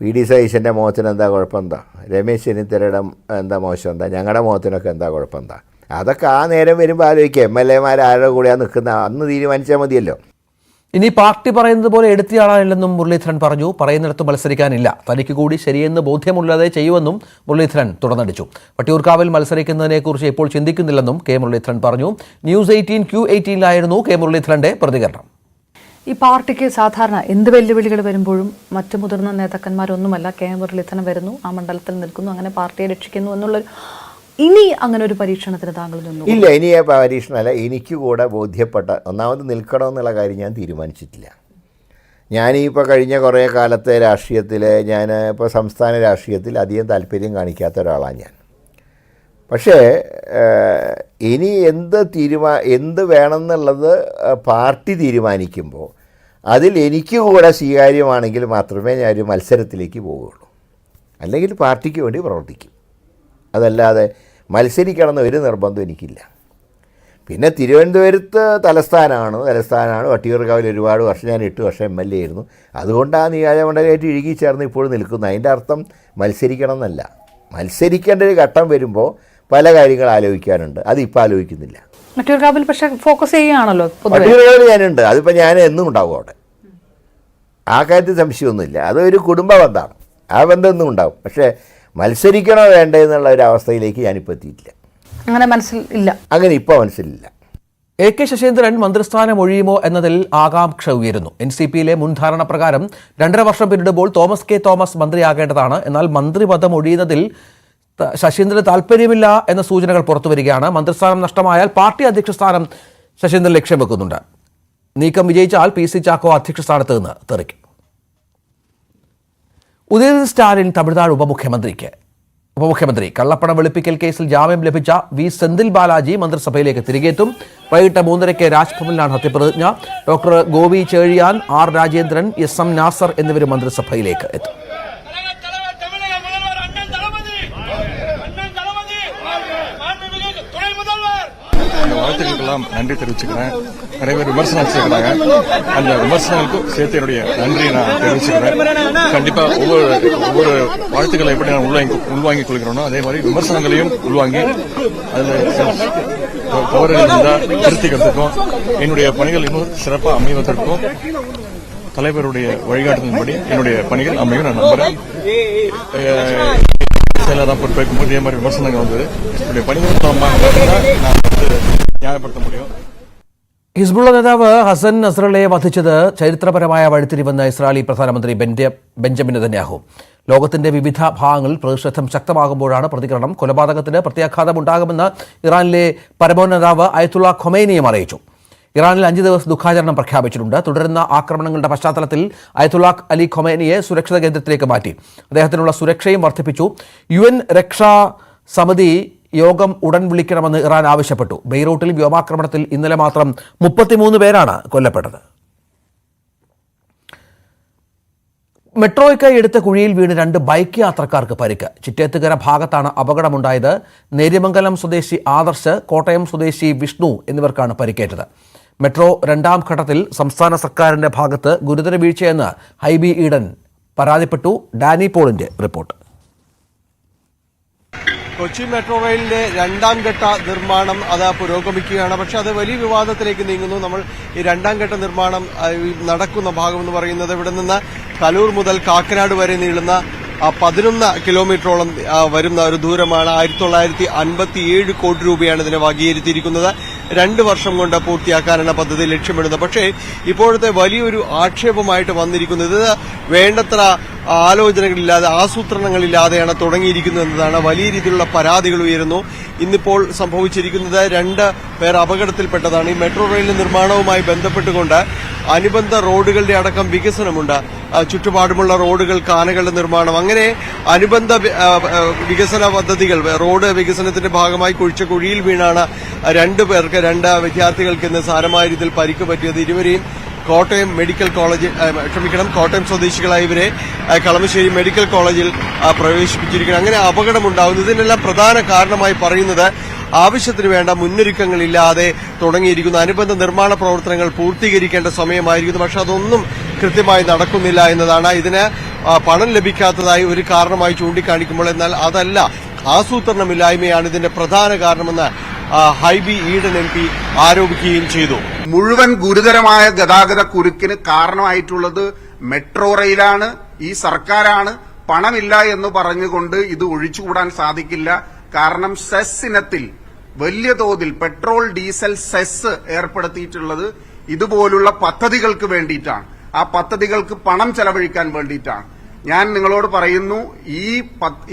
VD സതീശൻ്റെ മുഖത്തിന് എന്താ കുഴപ്പം? എന്താ രമേശ് ചെന്നിത്തലയുടെ എന്താ മോശം? എന്താ ഞങ്ങളുടെ മുഖത്തിനൊക്കെ എന്താ കുഴപ്പം? എന്താ അതൊക്കെ ആ നേരം വരുമ്പോൾ ആലോചിക്കുക. MLA-മാർ ആരുടെ കൂടെയാണ് നിൽക്കുന്നത് അന്ന് തീരുമാനിച്ചാൽ മതിയല്ലോ. ഇനി പാർട്ടി പറയുന്നത് പോലെ എടുത്തിയാളാനില്ലെന്നും മുരളീധരൻ പറഞ്ഞു. പറയുന്നിടത്ത് മത്സരിക്കാനില്ല, തനിക്ക് കൂടി ശരിയെന്ന് ബോധ്യമുള്ളതേ ചെയ്യുമെന്നും മുരളീധരൻ തുറന്നടിച്ചു. വട്ടിയൂർക്കാവിൽ മത്സരിക്കുന്നതിനെക്കുറിച്ച് ഇപ്പോൾ ചിന്തിക്കുന്നില്ലെന്നും കെ മുരളീധരൻ പറഞ്ഞു. News 18 Q18-ലായിരുന്നു കെ മുരളീധരന്റെ പ്രതികരണം. ഈ പാർട്ടിക്ക് സാധാരണ എന്ത് വെല്ലുവിളികൾ വരുമ്പോഴും മറ്റു മുതിർന്ന നേതാക്കന്മാരൊന്നുമല്ല, കെ മുരളീധരൻ വരുന്നു, ആ മണ്ഡലത്തിൽ നിൽക്കുന്നു, അങ്ങനെ പാർട്ടിയെ രക്ഷിക്കുന്നു എന്നുള്ളൊരു, ഇനി അങ്ങനെ ഒരു പരീക്ഷണത്തിന് താങ്കൾ നിന്നു? ഇല്ല, ഇനി ആ പരീക്ഷണമല്ല. എനിക്ക് കൂടെ ബോധ്യപ്പെട്ട ഒന്നാമത് നിൽക്കണമെന്നുള്ള കാര്യം ഞാൻ തീരുമാനിച്ചിട്ടില്ല. ഞാനിപ്പോൾ കഴിഞ്ഞ കുറേ കാലത്തെ രാഷ്ട്രീയത്തിൽ ഇപ്പോൾ സംസ്ഥാന രാഷ്ട്രീയത്തിൽ അധികം താല്പര്യം കാണിക്കാത്ത ഒരാളാണ് ഞാൻ. പക്ഷേ ഇനി എന്ത് വേണമെന്നുള്ളത് പാർട്ടി തീരുമാനിക്കുമ്പോൾ അതിൽ എനിക്ക് കൂടെ സ്വീകാര്യമാണെങ്കിൽ മാത്രമേ ഞാനൊരു മത്സരത്തിലേക്ക് പോവുകയുള്ളൂ. അല്ലെങ്കിൽ പാർട്ടിക്ക് വേണ്ടി പ്രവർത്തിക്കും. അതല്ലാതെ മത്സരിക്കണമെന്ന് ഒരു നിർബന്ധം എനിക്കില്ല. പിന്നെ തിരുവനന്തപുരത്ത് തലസ്ഥാനമാണ്. വട്ടിയൂർക്കാവിൽ ഒരുപാട് വർഷം, ഞാൻ 8 വർഷം MLA ആയിരുന്നു. അതുകൊണ്ട് ആ നിയോജകമണ്ഡലമായിട്ട് ഇഴുകിച്ചേർന്ന് ഇപ്പോഴും നിൽക്കുന്നു. അതിൻ്റെ അർത്ഥം മത്സരിക്കണം എന്നല്ല. മത്സരിക്കേണ്ട ഒരു ഘട്ടം വരുമ്പോൾ പല കാര്യങ്ങൾ ആലോചിക്കാനുണ്ട്. അതിപ്പോൾ ആലോചിക്കുന്നില്ല. വട്ടിയൂർക്കാവിൽ പക്ഷേ ഫോക്കസ് ചെയ്യുകയാണല്ലോ. വട്ടിയൂർക്കാവിൽ ഞാനുണ്ട്. അതിപ്പോൾ ഞാൻ എന്നും ഉണ്ടാവും അവിടെ. ആ കാര്യത്തിൽ സംശയമൊന്നുമില്ല. അതൊരു കുടുംബ ബന്ധമാണ്. ആ ബന്ധം എന്നും ഉണ്ടാവും. പക്ഷേ മത്സരിക്കണോ വേണ്ടേ എന്നുള്ള ഒരു അവസ്ഥയിലേക്ക് ഞാനിപ്പോൾ എത്തിയിട്ടില്ല. അങ്ങനെ മനസ്സിലില്ല. അങ്ങനെ ഇപ്പോൾ മനസ്സിലില്ല. AK ശശീന്ദ്രൻ മന്ത്രിസ്ഥാനം ഒഴിയുമോ എന്നതിൽ ആകാംക്ഷ ഉയരുന്നു. NCP-യിലെ മുൻധാരണ പ്രകാരം 2.5 വർഷം പിന്നിടുമ്പോൾ തോമസ് കെ തോമസ് മന്ത്രിയാകേണ്ടതാണ്. എന്നാൽ മന്ത്രിപദം ഒഴിയുന്നതിൽ ശശീന്ദ്രന് താല്പര്യമില്ല എന്ന സൂചനകൾ പുറത്തുവരികയാണ്. മന്ത്രിസ്ഥാനം നഷ്ടമായാൽ പാർട്ടി അധ്യക്ഷ സ്ഥാനം ശശീന്ദ്രൻ ലക്ഷ്യം വെക്കുന്നുണ്ട്. നീക്കം വിജയിച്ചാൽ PC ചാക്കോ അധ്യക്ഷ സ്ഥാനത്ത് നിന്ന് തെറിക്കും. ഉദയനിധി സ്റ്റാലിൻ തമിഴ്നാട് ഉപമുഖ്യമന്ത്രി കള്ളപ്പണം വെളുപ്പിക്കൽ കേസിൽ ജാമ്യം ലഭിച്ച V. സെന്തിൽ ബാലാജി മന്ത്രിസഭയിലേക്ക് തിരികെത്തും. വൈകിട്ട് 3:30 രാജ്ഭവനിലാണ് സത്യപ്രതിജ്ഞ. Doctor Govi Chezhiaan, R. Rajendran, SM Nasar എന്നിവരും മന്ത്രിസഭയിലേക്ക് എത്തും. வாழ்த்துக்களுக்கெல்லாம் நன்றி தெரிவிச்சுக்கிறேன். நிறைய பேர் விமர்சனம் வச்சிருக்கிறாங்க. அந்த விமர்சனங்களுக்கும் சேர்த்து என்னுடைய நன்றியை நான் தெரிவிச்சுக்கிறேன். கண்டிப்பா ஒவ்வொரு வாழ்த்துக்களை எப்படி நான் உள்வாங்கிக் கொள்கிறோனோ அதே மாதிரி விமர்சனங்களையும் உள்வாங்கி அதில் தவறுகள் இருந்தால் திருத்திக்கிறதுக்கும் என்னுடைய பணிகள் இன்னும் சிறப்பாக அமைவதற்கும் தலைவருடைய வழிகாட்டுதலின்படி என்னுடைய பணிகள் அமையும் நான் நம்புறேன். செயலராக பொறுப்பேற்கும் போது இதே மாதிரி விமர்சனங்கள் வந்தது. என்னுடைய பணிகள் நான் ന്യായപ്പെടുത്ത முடியும். ഹിസ്ബുള്ള നേതാവ് ഹസൻ നസ്രള്ളയെ വധിച്ചത് ചരിത്രപരമായ വഴിത്തിരിവെന്ന് ഇസ്രായേലി പ്രധാനമന്ത്രി ബെഞ്ചമിൻ നെതന്യാഹു. ലോകത്തിന്റെ വിവിധ ഭാഗങ്ങളിൽ പ്രതിഷേധം ശക്തമാകുമ്പോഴാണ് പ്രതികരണം. കൊലപാതകത്തിന് പ്രത്യാഘാതമുണ്ടാകുമെന്ന് ഇറാനിലെ പരമോന്നത നേതാവ് അയത്തുള്ള ഖൊമൈനിയും അറിയിച്ചു. ഇറാനിൽ 5 ദിവസം ദുഃഖാചരണം പ്രഖ്യാപിച്ചിട്ടുണ്ട്. തുടരുന്ന ആക്രമണങ്ങളുടെ പശ്ചാത്തലത്തിൽ അയത്തുള്ള അലി ഖൊമൈനിയെ സുരക്ഷിത കേന്ദ്രത്തിലേക്ക് മാറ്റി. അദ്ദേഹത്തിനുള്ള സുരക്ഷയും വർദ്ധിപ്പിച്ചു. UN രക്ഷാ സമിതി യോഗം ഉടൻ വിളിക്കണമെന്ന് ഇറാൻ ആവശ്യപ്പെട്ടു. ബെയ്റൂട്ടിൽ വ്യോമാക്രമണത്തിൽ ഇന്നലെ മാത്രം 33 പേരാണ് കൊല്ലപ്പെട്ടത്. മെട്രോയ്ക്കായി എടുത്ത കുഴിയിൽ വീണ് 2 ബൈക്ക് യാത്രക്കാർക്ക് പരിക്ക്. ചിറ്റേത്തുകര ഭാഗത്താണ് അപകടമുണ്ടായത്. നേര്യമംഗലം സ്വദേശി ആദർശ്, കോട്ടയം സ്വദേശി വിഷ്ണു എന്നിവർക്കാണ് പരിക്കേറ്റത്. മെട്രോ 2ാം ഘട്ടത്തിൽ സംസ്ഥാന സർക്കാരിന്റെ ഭാഗത്ത് ഗുരുതര വീഴ്ചയെന്ന് ഹൈബി ഈഡൻ പരാതിപ്പെട്ടു. ഡാനി പോളിന്റെ റിപ്പോർട്ട്. കൊച്ചി മെട്രോ റെയിലിന്റെ 2ാം ഘട്ട നിർമ്മാണം അത് പുരോഗമിക്കുകയാണ്. പക്ഷെ അത് വലിയ വിവാദത്തിലേക്ക് നീങ്ങുന്നു. നമ്മൾ ഈ 2ാം ഘട്ട നിർമ്മാണം നടക്കുന്ന ഭാഗം എന്ന് പറയുന്നത് ഇവിടെ നിന്ന് കലൂർ മുതൽ കാക്കനാട് വരെ നീളുന്ന 11 കിലോമീറ്ററോളം വരുന്ന ഒരു ദൂരമാണ്. 1957 കോടി രൂപയാണ് ഇതിനെ വകയിരുത്തിയിരിക്കുന്നത്. 2 വർഷം കൊണ്ട് പൂർത്തിയാക്കാനാണ് പദ്ധതി ലക്ഷ്യമിടുന്നത്. പക്ഷേ ഇപ്പോഴത്തെ വലിയൊരു ആക്ഷേപമായിട്ട് വന്നിരിക്കുന്നത് വേണ്ടത്ര ആലോചനകളില്ലാതെ ആസൂത്രണങ്ങളില്ലാതെയാണ് തുടങ്ങിയിരിക്കുന്നത് എന്നതാണ്. വലിയ രീതിയിലുള്ള പരാതികൾ ഉയരുന്നു. ഇന്നിപ്പോൾ സംഭവിച്ചിരിക്കുന്നത് 2 പേർ അപകടത്തിൽപ്പെട്ടതാണ്. ഈ മെട്രോ റെയിലിന്റെ നിർമ്മാണവുമായി ബന്ധപ്പെട്ടുകൊണ്ട് അനുബന്ധ റോഡുകളുടെ അടക്കം വികസനമുണ്ട്. ചുറ്റുപാടുമുള്ള റോഡുകൾ, കാനകളുടെ നിർമ്മാണം, അങ്ങനെ അനുബന്ധ വികസന പദ്ധതികൾ, റോഡ് വികസനത്തിന്റെ ഭാഗമായി കുഴിച്ച കുഴിയിൽ വീണാണ് 2 പേർക്ക്, 2 വിദ്യാർത്ഥികൾക്ക് ഇന്ന് സാരമായ രീതിയിൽ പരിക്ക് പറ്റിയത്. ഇരുവരെയും കോട്ടയം മെഡിക്കൽ കോളേജിൽ, കോട്ടയം സ്വദേശികളായ ഇവരെ കളമശ്ശേരി മെഡിക്കൽ കോളേജിൽ പ്രവേശിപ്പിച്ചിരിക്കണം. അങ്ങനെ അപകടമുണ്ടാകുന്നു. ഇതിനെല്ലാം പ്രധാന കാരണമായി പറയുന്നത് ആവശ്യത്തിന് വേണ്ട മുന്നൊരുക്കങ്ങളില്ലാതെ തുടങ്ങിയിരിക്കുന്ന അനുബന്ധ നിർമ്മാണ പ്രവർത്തനങ്ങൾ പൂർത്തീകരിക്കേണ്ട സമയമായിരിക്കുന്നു. പക്ഷെ അതൊന്നും കൃത്യമായി നടക്കുന്നില്ല എന്നതാണ് ഇതിന് പണം ലഭിക്കാത്തതായി ഒരു കാരണമായി ചൂണ്ടിക്കാണിക്കുമ്പോൾ, എന്നാൽ അതല്ല, ആസൂത്രണമില്ലായ്മയാണ് ഇതിന്റെ പ്രധാന കാരണമെന്ന് ഹൈബി ഈഡൻ MP ആരോപിക്കുകയും ചെയ്തു. മുഴുവൻ ഗുരുതരമായ ഗതാഗത കുരുക്കിന് കാരണമായിട്ടുള്ളത് മെട്രോ റെയിലാണ്, ഈ സർക്കാരാണ്. പണമില്ല എന്ന് പറഞ്ഞുകൊണ്ട് ഇത് ഒഴിച്ചുകൂടാൻ സാധിക്കില്ല. കാരണം സെസ് ഇനത്തിൽ വലിയ തോതിൽ പെട്രോൾ ഡീസൽ സെസ് ഏർപ്പെടുത്തിയിട്ടുള്ളത് ഇതുപോലുള്ള പദ്ധതികൾക്ക് വേണ്ടിയിട്ടാണ്. ആ പദ്ധതികൾക്ക് പണം ചെലവഴിക്കാൻ വേണ്ടിയിട്ടാണ്. ഞാൻ നിങ്ങളോട് പറയുന്നു,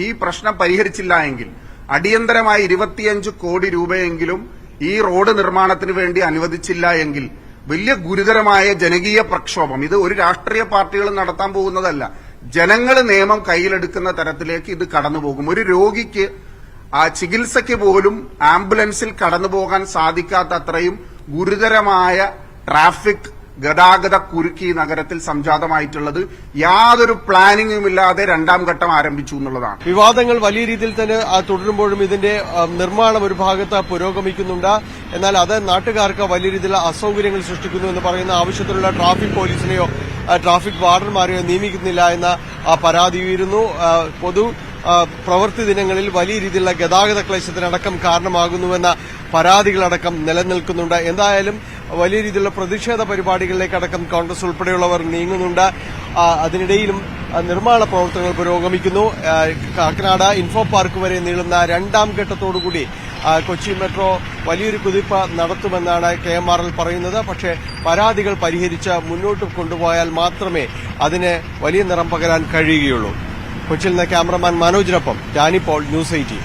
ഈ പ്രശ്നം പരിഹരിച്ചില്ല എങ്കിൽ അടിയന്തരമായി 25 കോടി രൂപയെങ്കിലും ഈ റോഡ് നിർമ്മാണത്തിന് വേണ്ടി അനുവദിച്ചില്ല എങ്കിൽ വലിയ ഗുരുതരമായ ജനകീയ പ്രക്ഷോഭം, ഇത് ഒരു രാഷ്ട്രീയ പാർട്ടികളും നടത്താൻ പോകുന്നതല്ല, ജനങ്ങൾ നിയമം കയ്യിലെടുക്കുന്ന തരത്തിലേക്ക് ഇത് കടന്നുപോകും. ഒരു രോഗിക്ക് ആ ചികിത്സയ്ക്ക് പോലും ആംബുലൻസിൽ കടന്നുപോകാൻ സാധിക്കാത്ത അത്രയും ഗുരുതരമായ ട്രാഫിക് ഗതാഗത കുരുക്കി നഗരത്തിൽ സംജാതമായിട്ടുള്ളത് യാതൊരു പ്ലാനിങ്ങും ഇല്ലാതെ 2ാം ഘട്ടം ആരംഭിച്ചു എന്നുള്ളതാണ്. വിവാദങ്ങൾ വലിയ രീതിയിൽ തന്നെ തുടരുമ്പോഴും ഇതിന്റെ നിർമ്മാണം ഒരു ഭാഗത്ത് പുരോഗമിക്കുന്നുണ്ട്. എന്നാൽ അത് നാട്ടുകാർക്ക് വലിയ രീതിയിലുള്ള അസൌകര്യങ്ങൾ സൃഷ്ടിക്കുന്നു എന്ന് പറയുന്ന ആവശ്യത്തിലുള്ള ട്രാഫിക് പോലീസിനെയോ ട്രാഫിക് വാർഡന്മാരെയോ നിയമിക്കുന്നില്ല എന്ന പരാതി ഉയരുന്നു. പൊതു പ്രവൃത്തി ദിനങ്ങളിൽ വലിയ രീതിയിലുള്ള ഗതാഗത ക്ലേശത്തിനടക്കം കാരണമാകുന്നുവെന്ന പരാതികളടക്കം നിലനിൽക്കുന്നുണ്ട്. എന്തായാലും വലിയ രീതിയിലുള്ള പ്രതിഷേധ പരിപാടികളിലേക്കടക്കം കോൺഗ്രസ് ഉൾപ്പെടെയുള്ളവർ നീങ്ങുന്നുണ്ട്. അതിനിടയിലും നിർമ്മാണ പ്രവർത്തനങ്ങൾ പുരോഗമിക്കുന്നു. കാക്കനാട് ഇൻഫോ പാർക്ക് വരെ നീളുന്ന 2ാം ഘട്ടത്തോടുകൂടി കൊച്ചി മെട്രോ വലിയൊരു കുതിപ്പ് നടത്തുമെന്നാണ് KMRL പറയുന്നത്. പക്ഷേ പരാതികൾ പരിഹരിച്ച് മുന്നോട്ട് കൊണ്ടുപോയാൽ മാത്രമേ അതിന് വലിയ നിറം പകരാൻ കഴിയുകയുള്ളൂ. കൊച്ചിയിൽ നിന്ന് ക്യാമറമാൻ മനോജിനൊപ്പം ജാനിപ്പോൾ, ന്യൂസ് 18.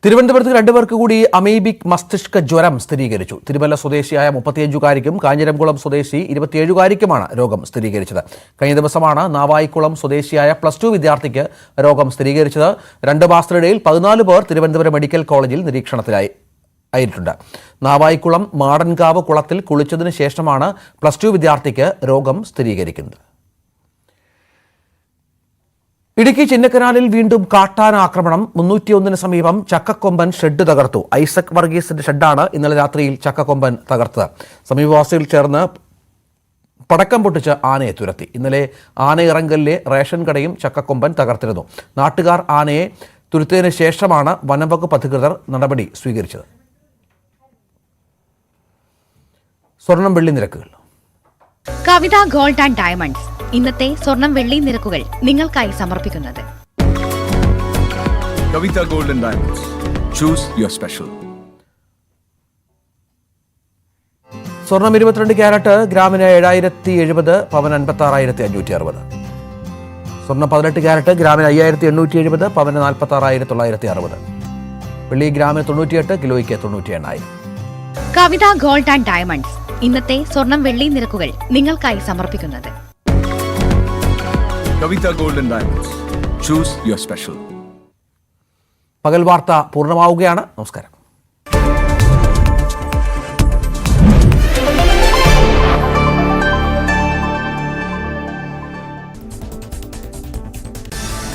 തിരുവനന്തപുരത്ത് 2 പേർക്ക് കൂടി അമീബിക് മസ്തിഷ്ക ജ്വരം സ്ഥിരീകരിച്ചു. തിരുവല്ല സ്വദേശിയായ 35-കാരിക്കും കാഞ്ഞിരംകുളം സ്വദേശി 27-കാരിക്കുമാണ് രോഗം സ്ഥിരീകരിച്ചത്. കഴിഞ്ഞ ദിവസമാണ് നാവായിക്കുളം സ്വദേശിയായ +2 വിദ്യാർത്ഥിക്ക് രോഗം സ്ഥിരീകരിച്ചത്. 2 മാസത്തിനിടയിൽ 14 പേർ തിരുവനന്തപുരം മെഡിക്കൽ കോളേജിൽ നിരീക്ഷണത്തിലായിട്ടുണ്ട്. നാവായിക്കുളം മാടൻകാവ് കുളത്തിൽ കുളിച്ചതിന് ശേഷമാണ് +2 വിദ്യാർത്ഥിക്ക് രോഗം സ്ഥിരീകരിക്കുന്നത്. ഇടുക്കി ചിന്നക്കനാലിൽ വീണ്ടും കാട്ടാന ആക്രമണം. 301 സമീപം ചക്കക്കൊമ്പൻ ഷെഡ് തകർത്തു. ഐസക് വർഗീസിന്റെ ഷെഡാണ് ഇന്നലെ രാത്രിയിൽ ചക്കക്കൊമ്പൻ തകർത്തത്. സമീപവാസികൾ ചേർന്ന് പടക്കം പൊട്ടിച്ച് ആനയെ തുരത്തി. ഇന്നലെ ആനയിറങ്കലിലെ റേഷൻ കടയും ചക്കക്കൊമ്പൻ തകർത്തിരുന്നു. നാട്ടുകാർ ആനയെ തുരുത്തിയതിനു ശേഷമാണ് വനംവകുപ്പ് അധികൃതർ നടപടി സ്വീകരിച്ചത്. സ്വർണം വെള്ളി നിരക്കുകൾ. കവിത ഗോൾഡ് ആൻഡ് ഡയമണ്ട്സ് ഇന്നത്തെ സ്വർണം വെള്ളി നിരക്കുകൾ നിങ്ങൾക്കായി സമർപ്പിക്കുന്നത് Kavitha gold and diamonds. Choose your special. സ്വർണം 22 ക്യാരറ്റ് ഗ്രാമിന് 7070, പവന് 56,560. സ്വർണം 18 ക്യാരറ്റ് ഗ്രാമിന് 5870, പവന് 46,960. വെള്ളി ഗ്രാമിന് 98, കിലോയ്ക്ക് 98,000. കവിത ഗോൾഡ് ആൻഡ് ഡയമണ്ട്സ് ഇന്നത്തെ സ്വർണം വെള്ളി നിരക്കുകൾ നിങ്ങൾക്കായി സമർപ്പിക്കുന്നത് Kavitha gold and diamonds. Choose your special. പകൽ വാർത്ത പൂർണ്ണമാവുകയാണ്. നമസ്കാരം.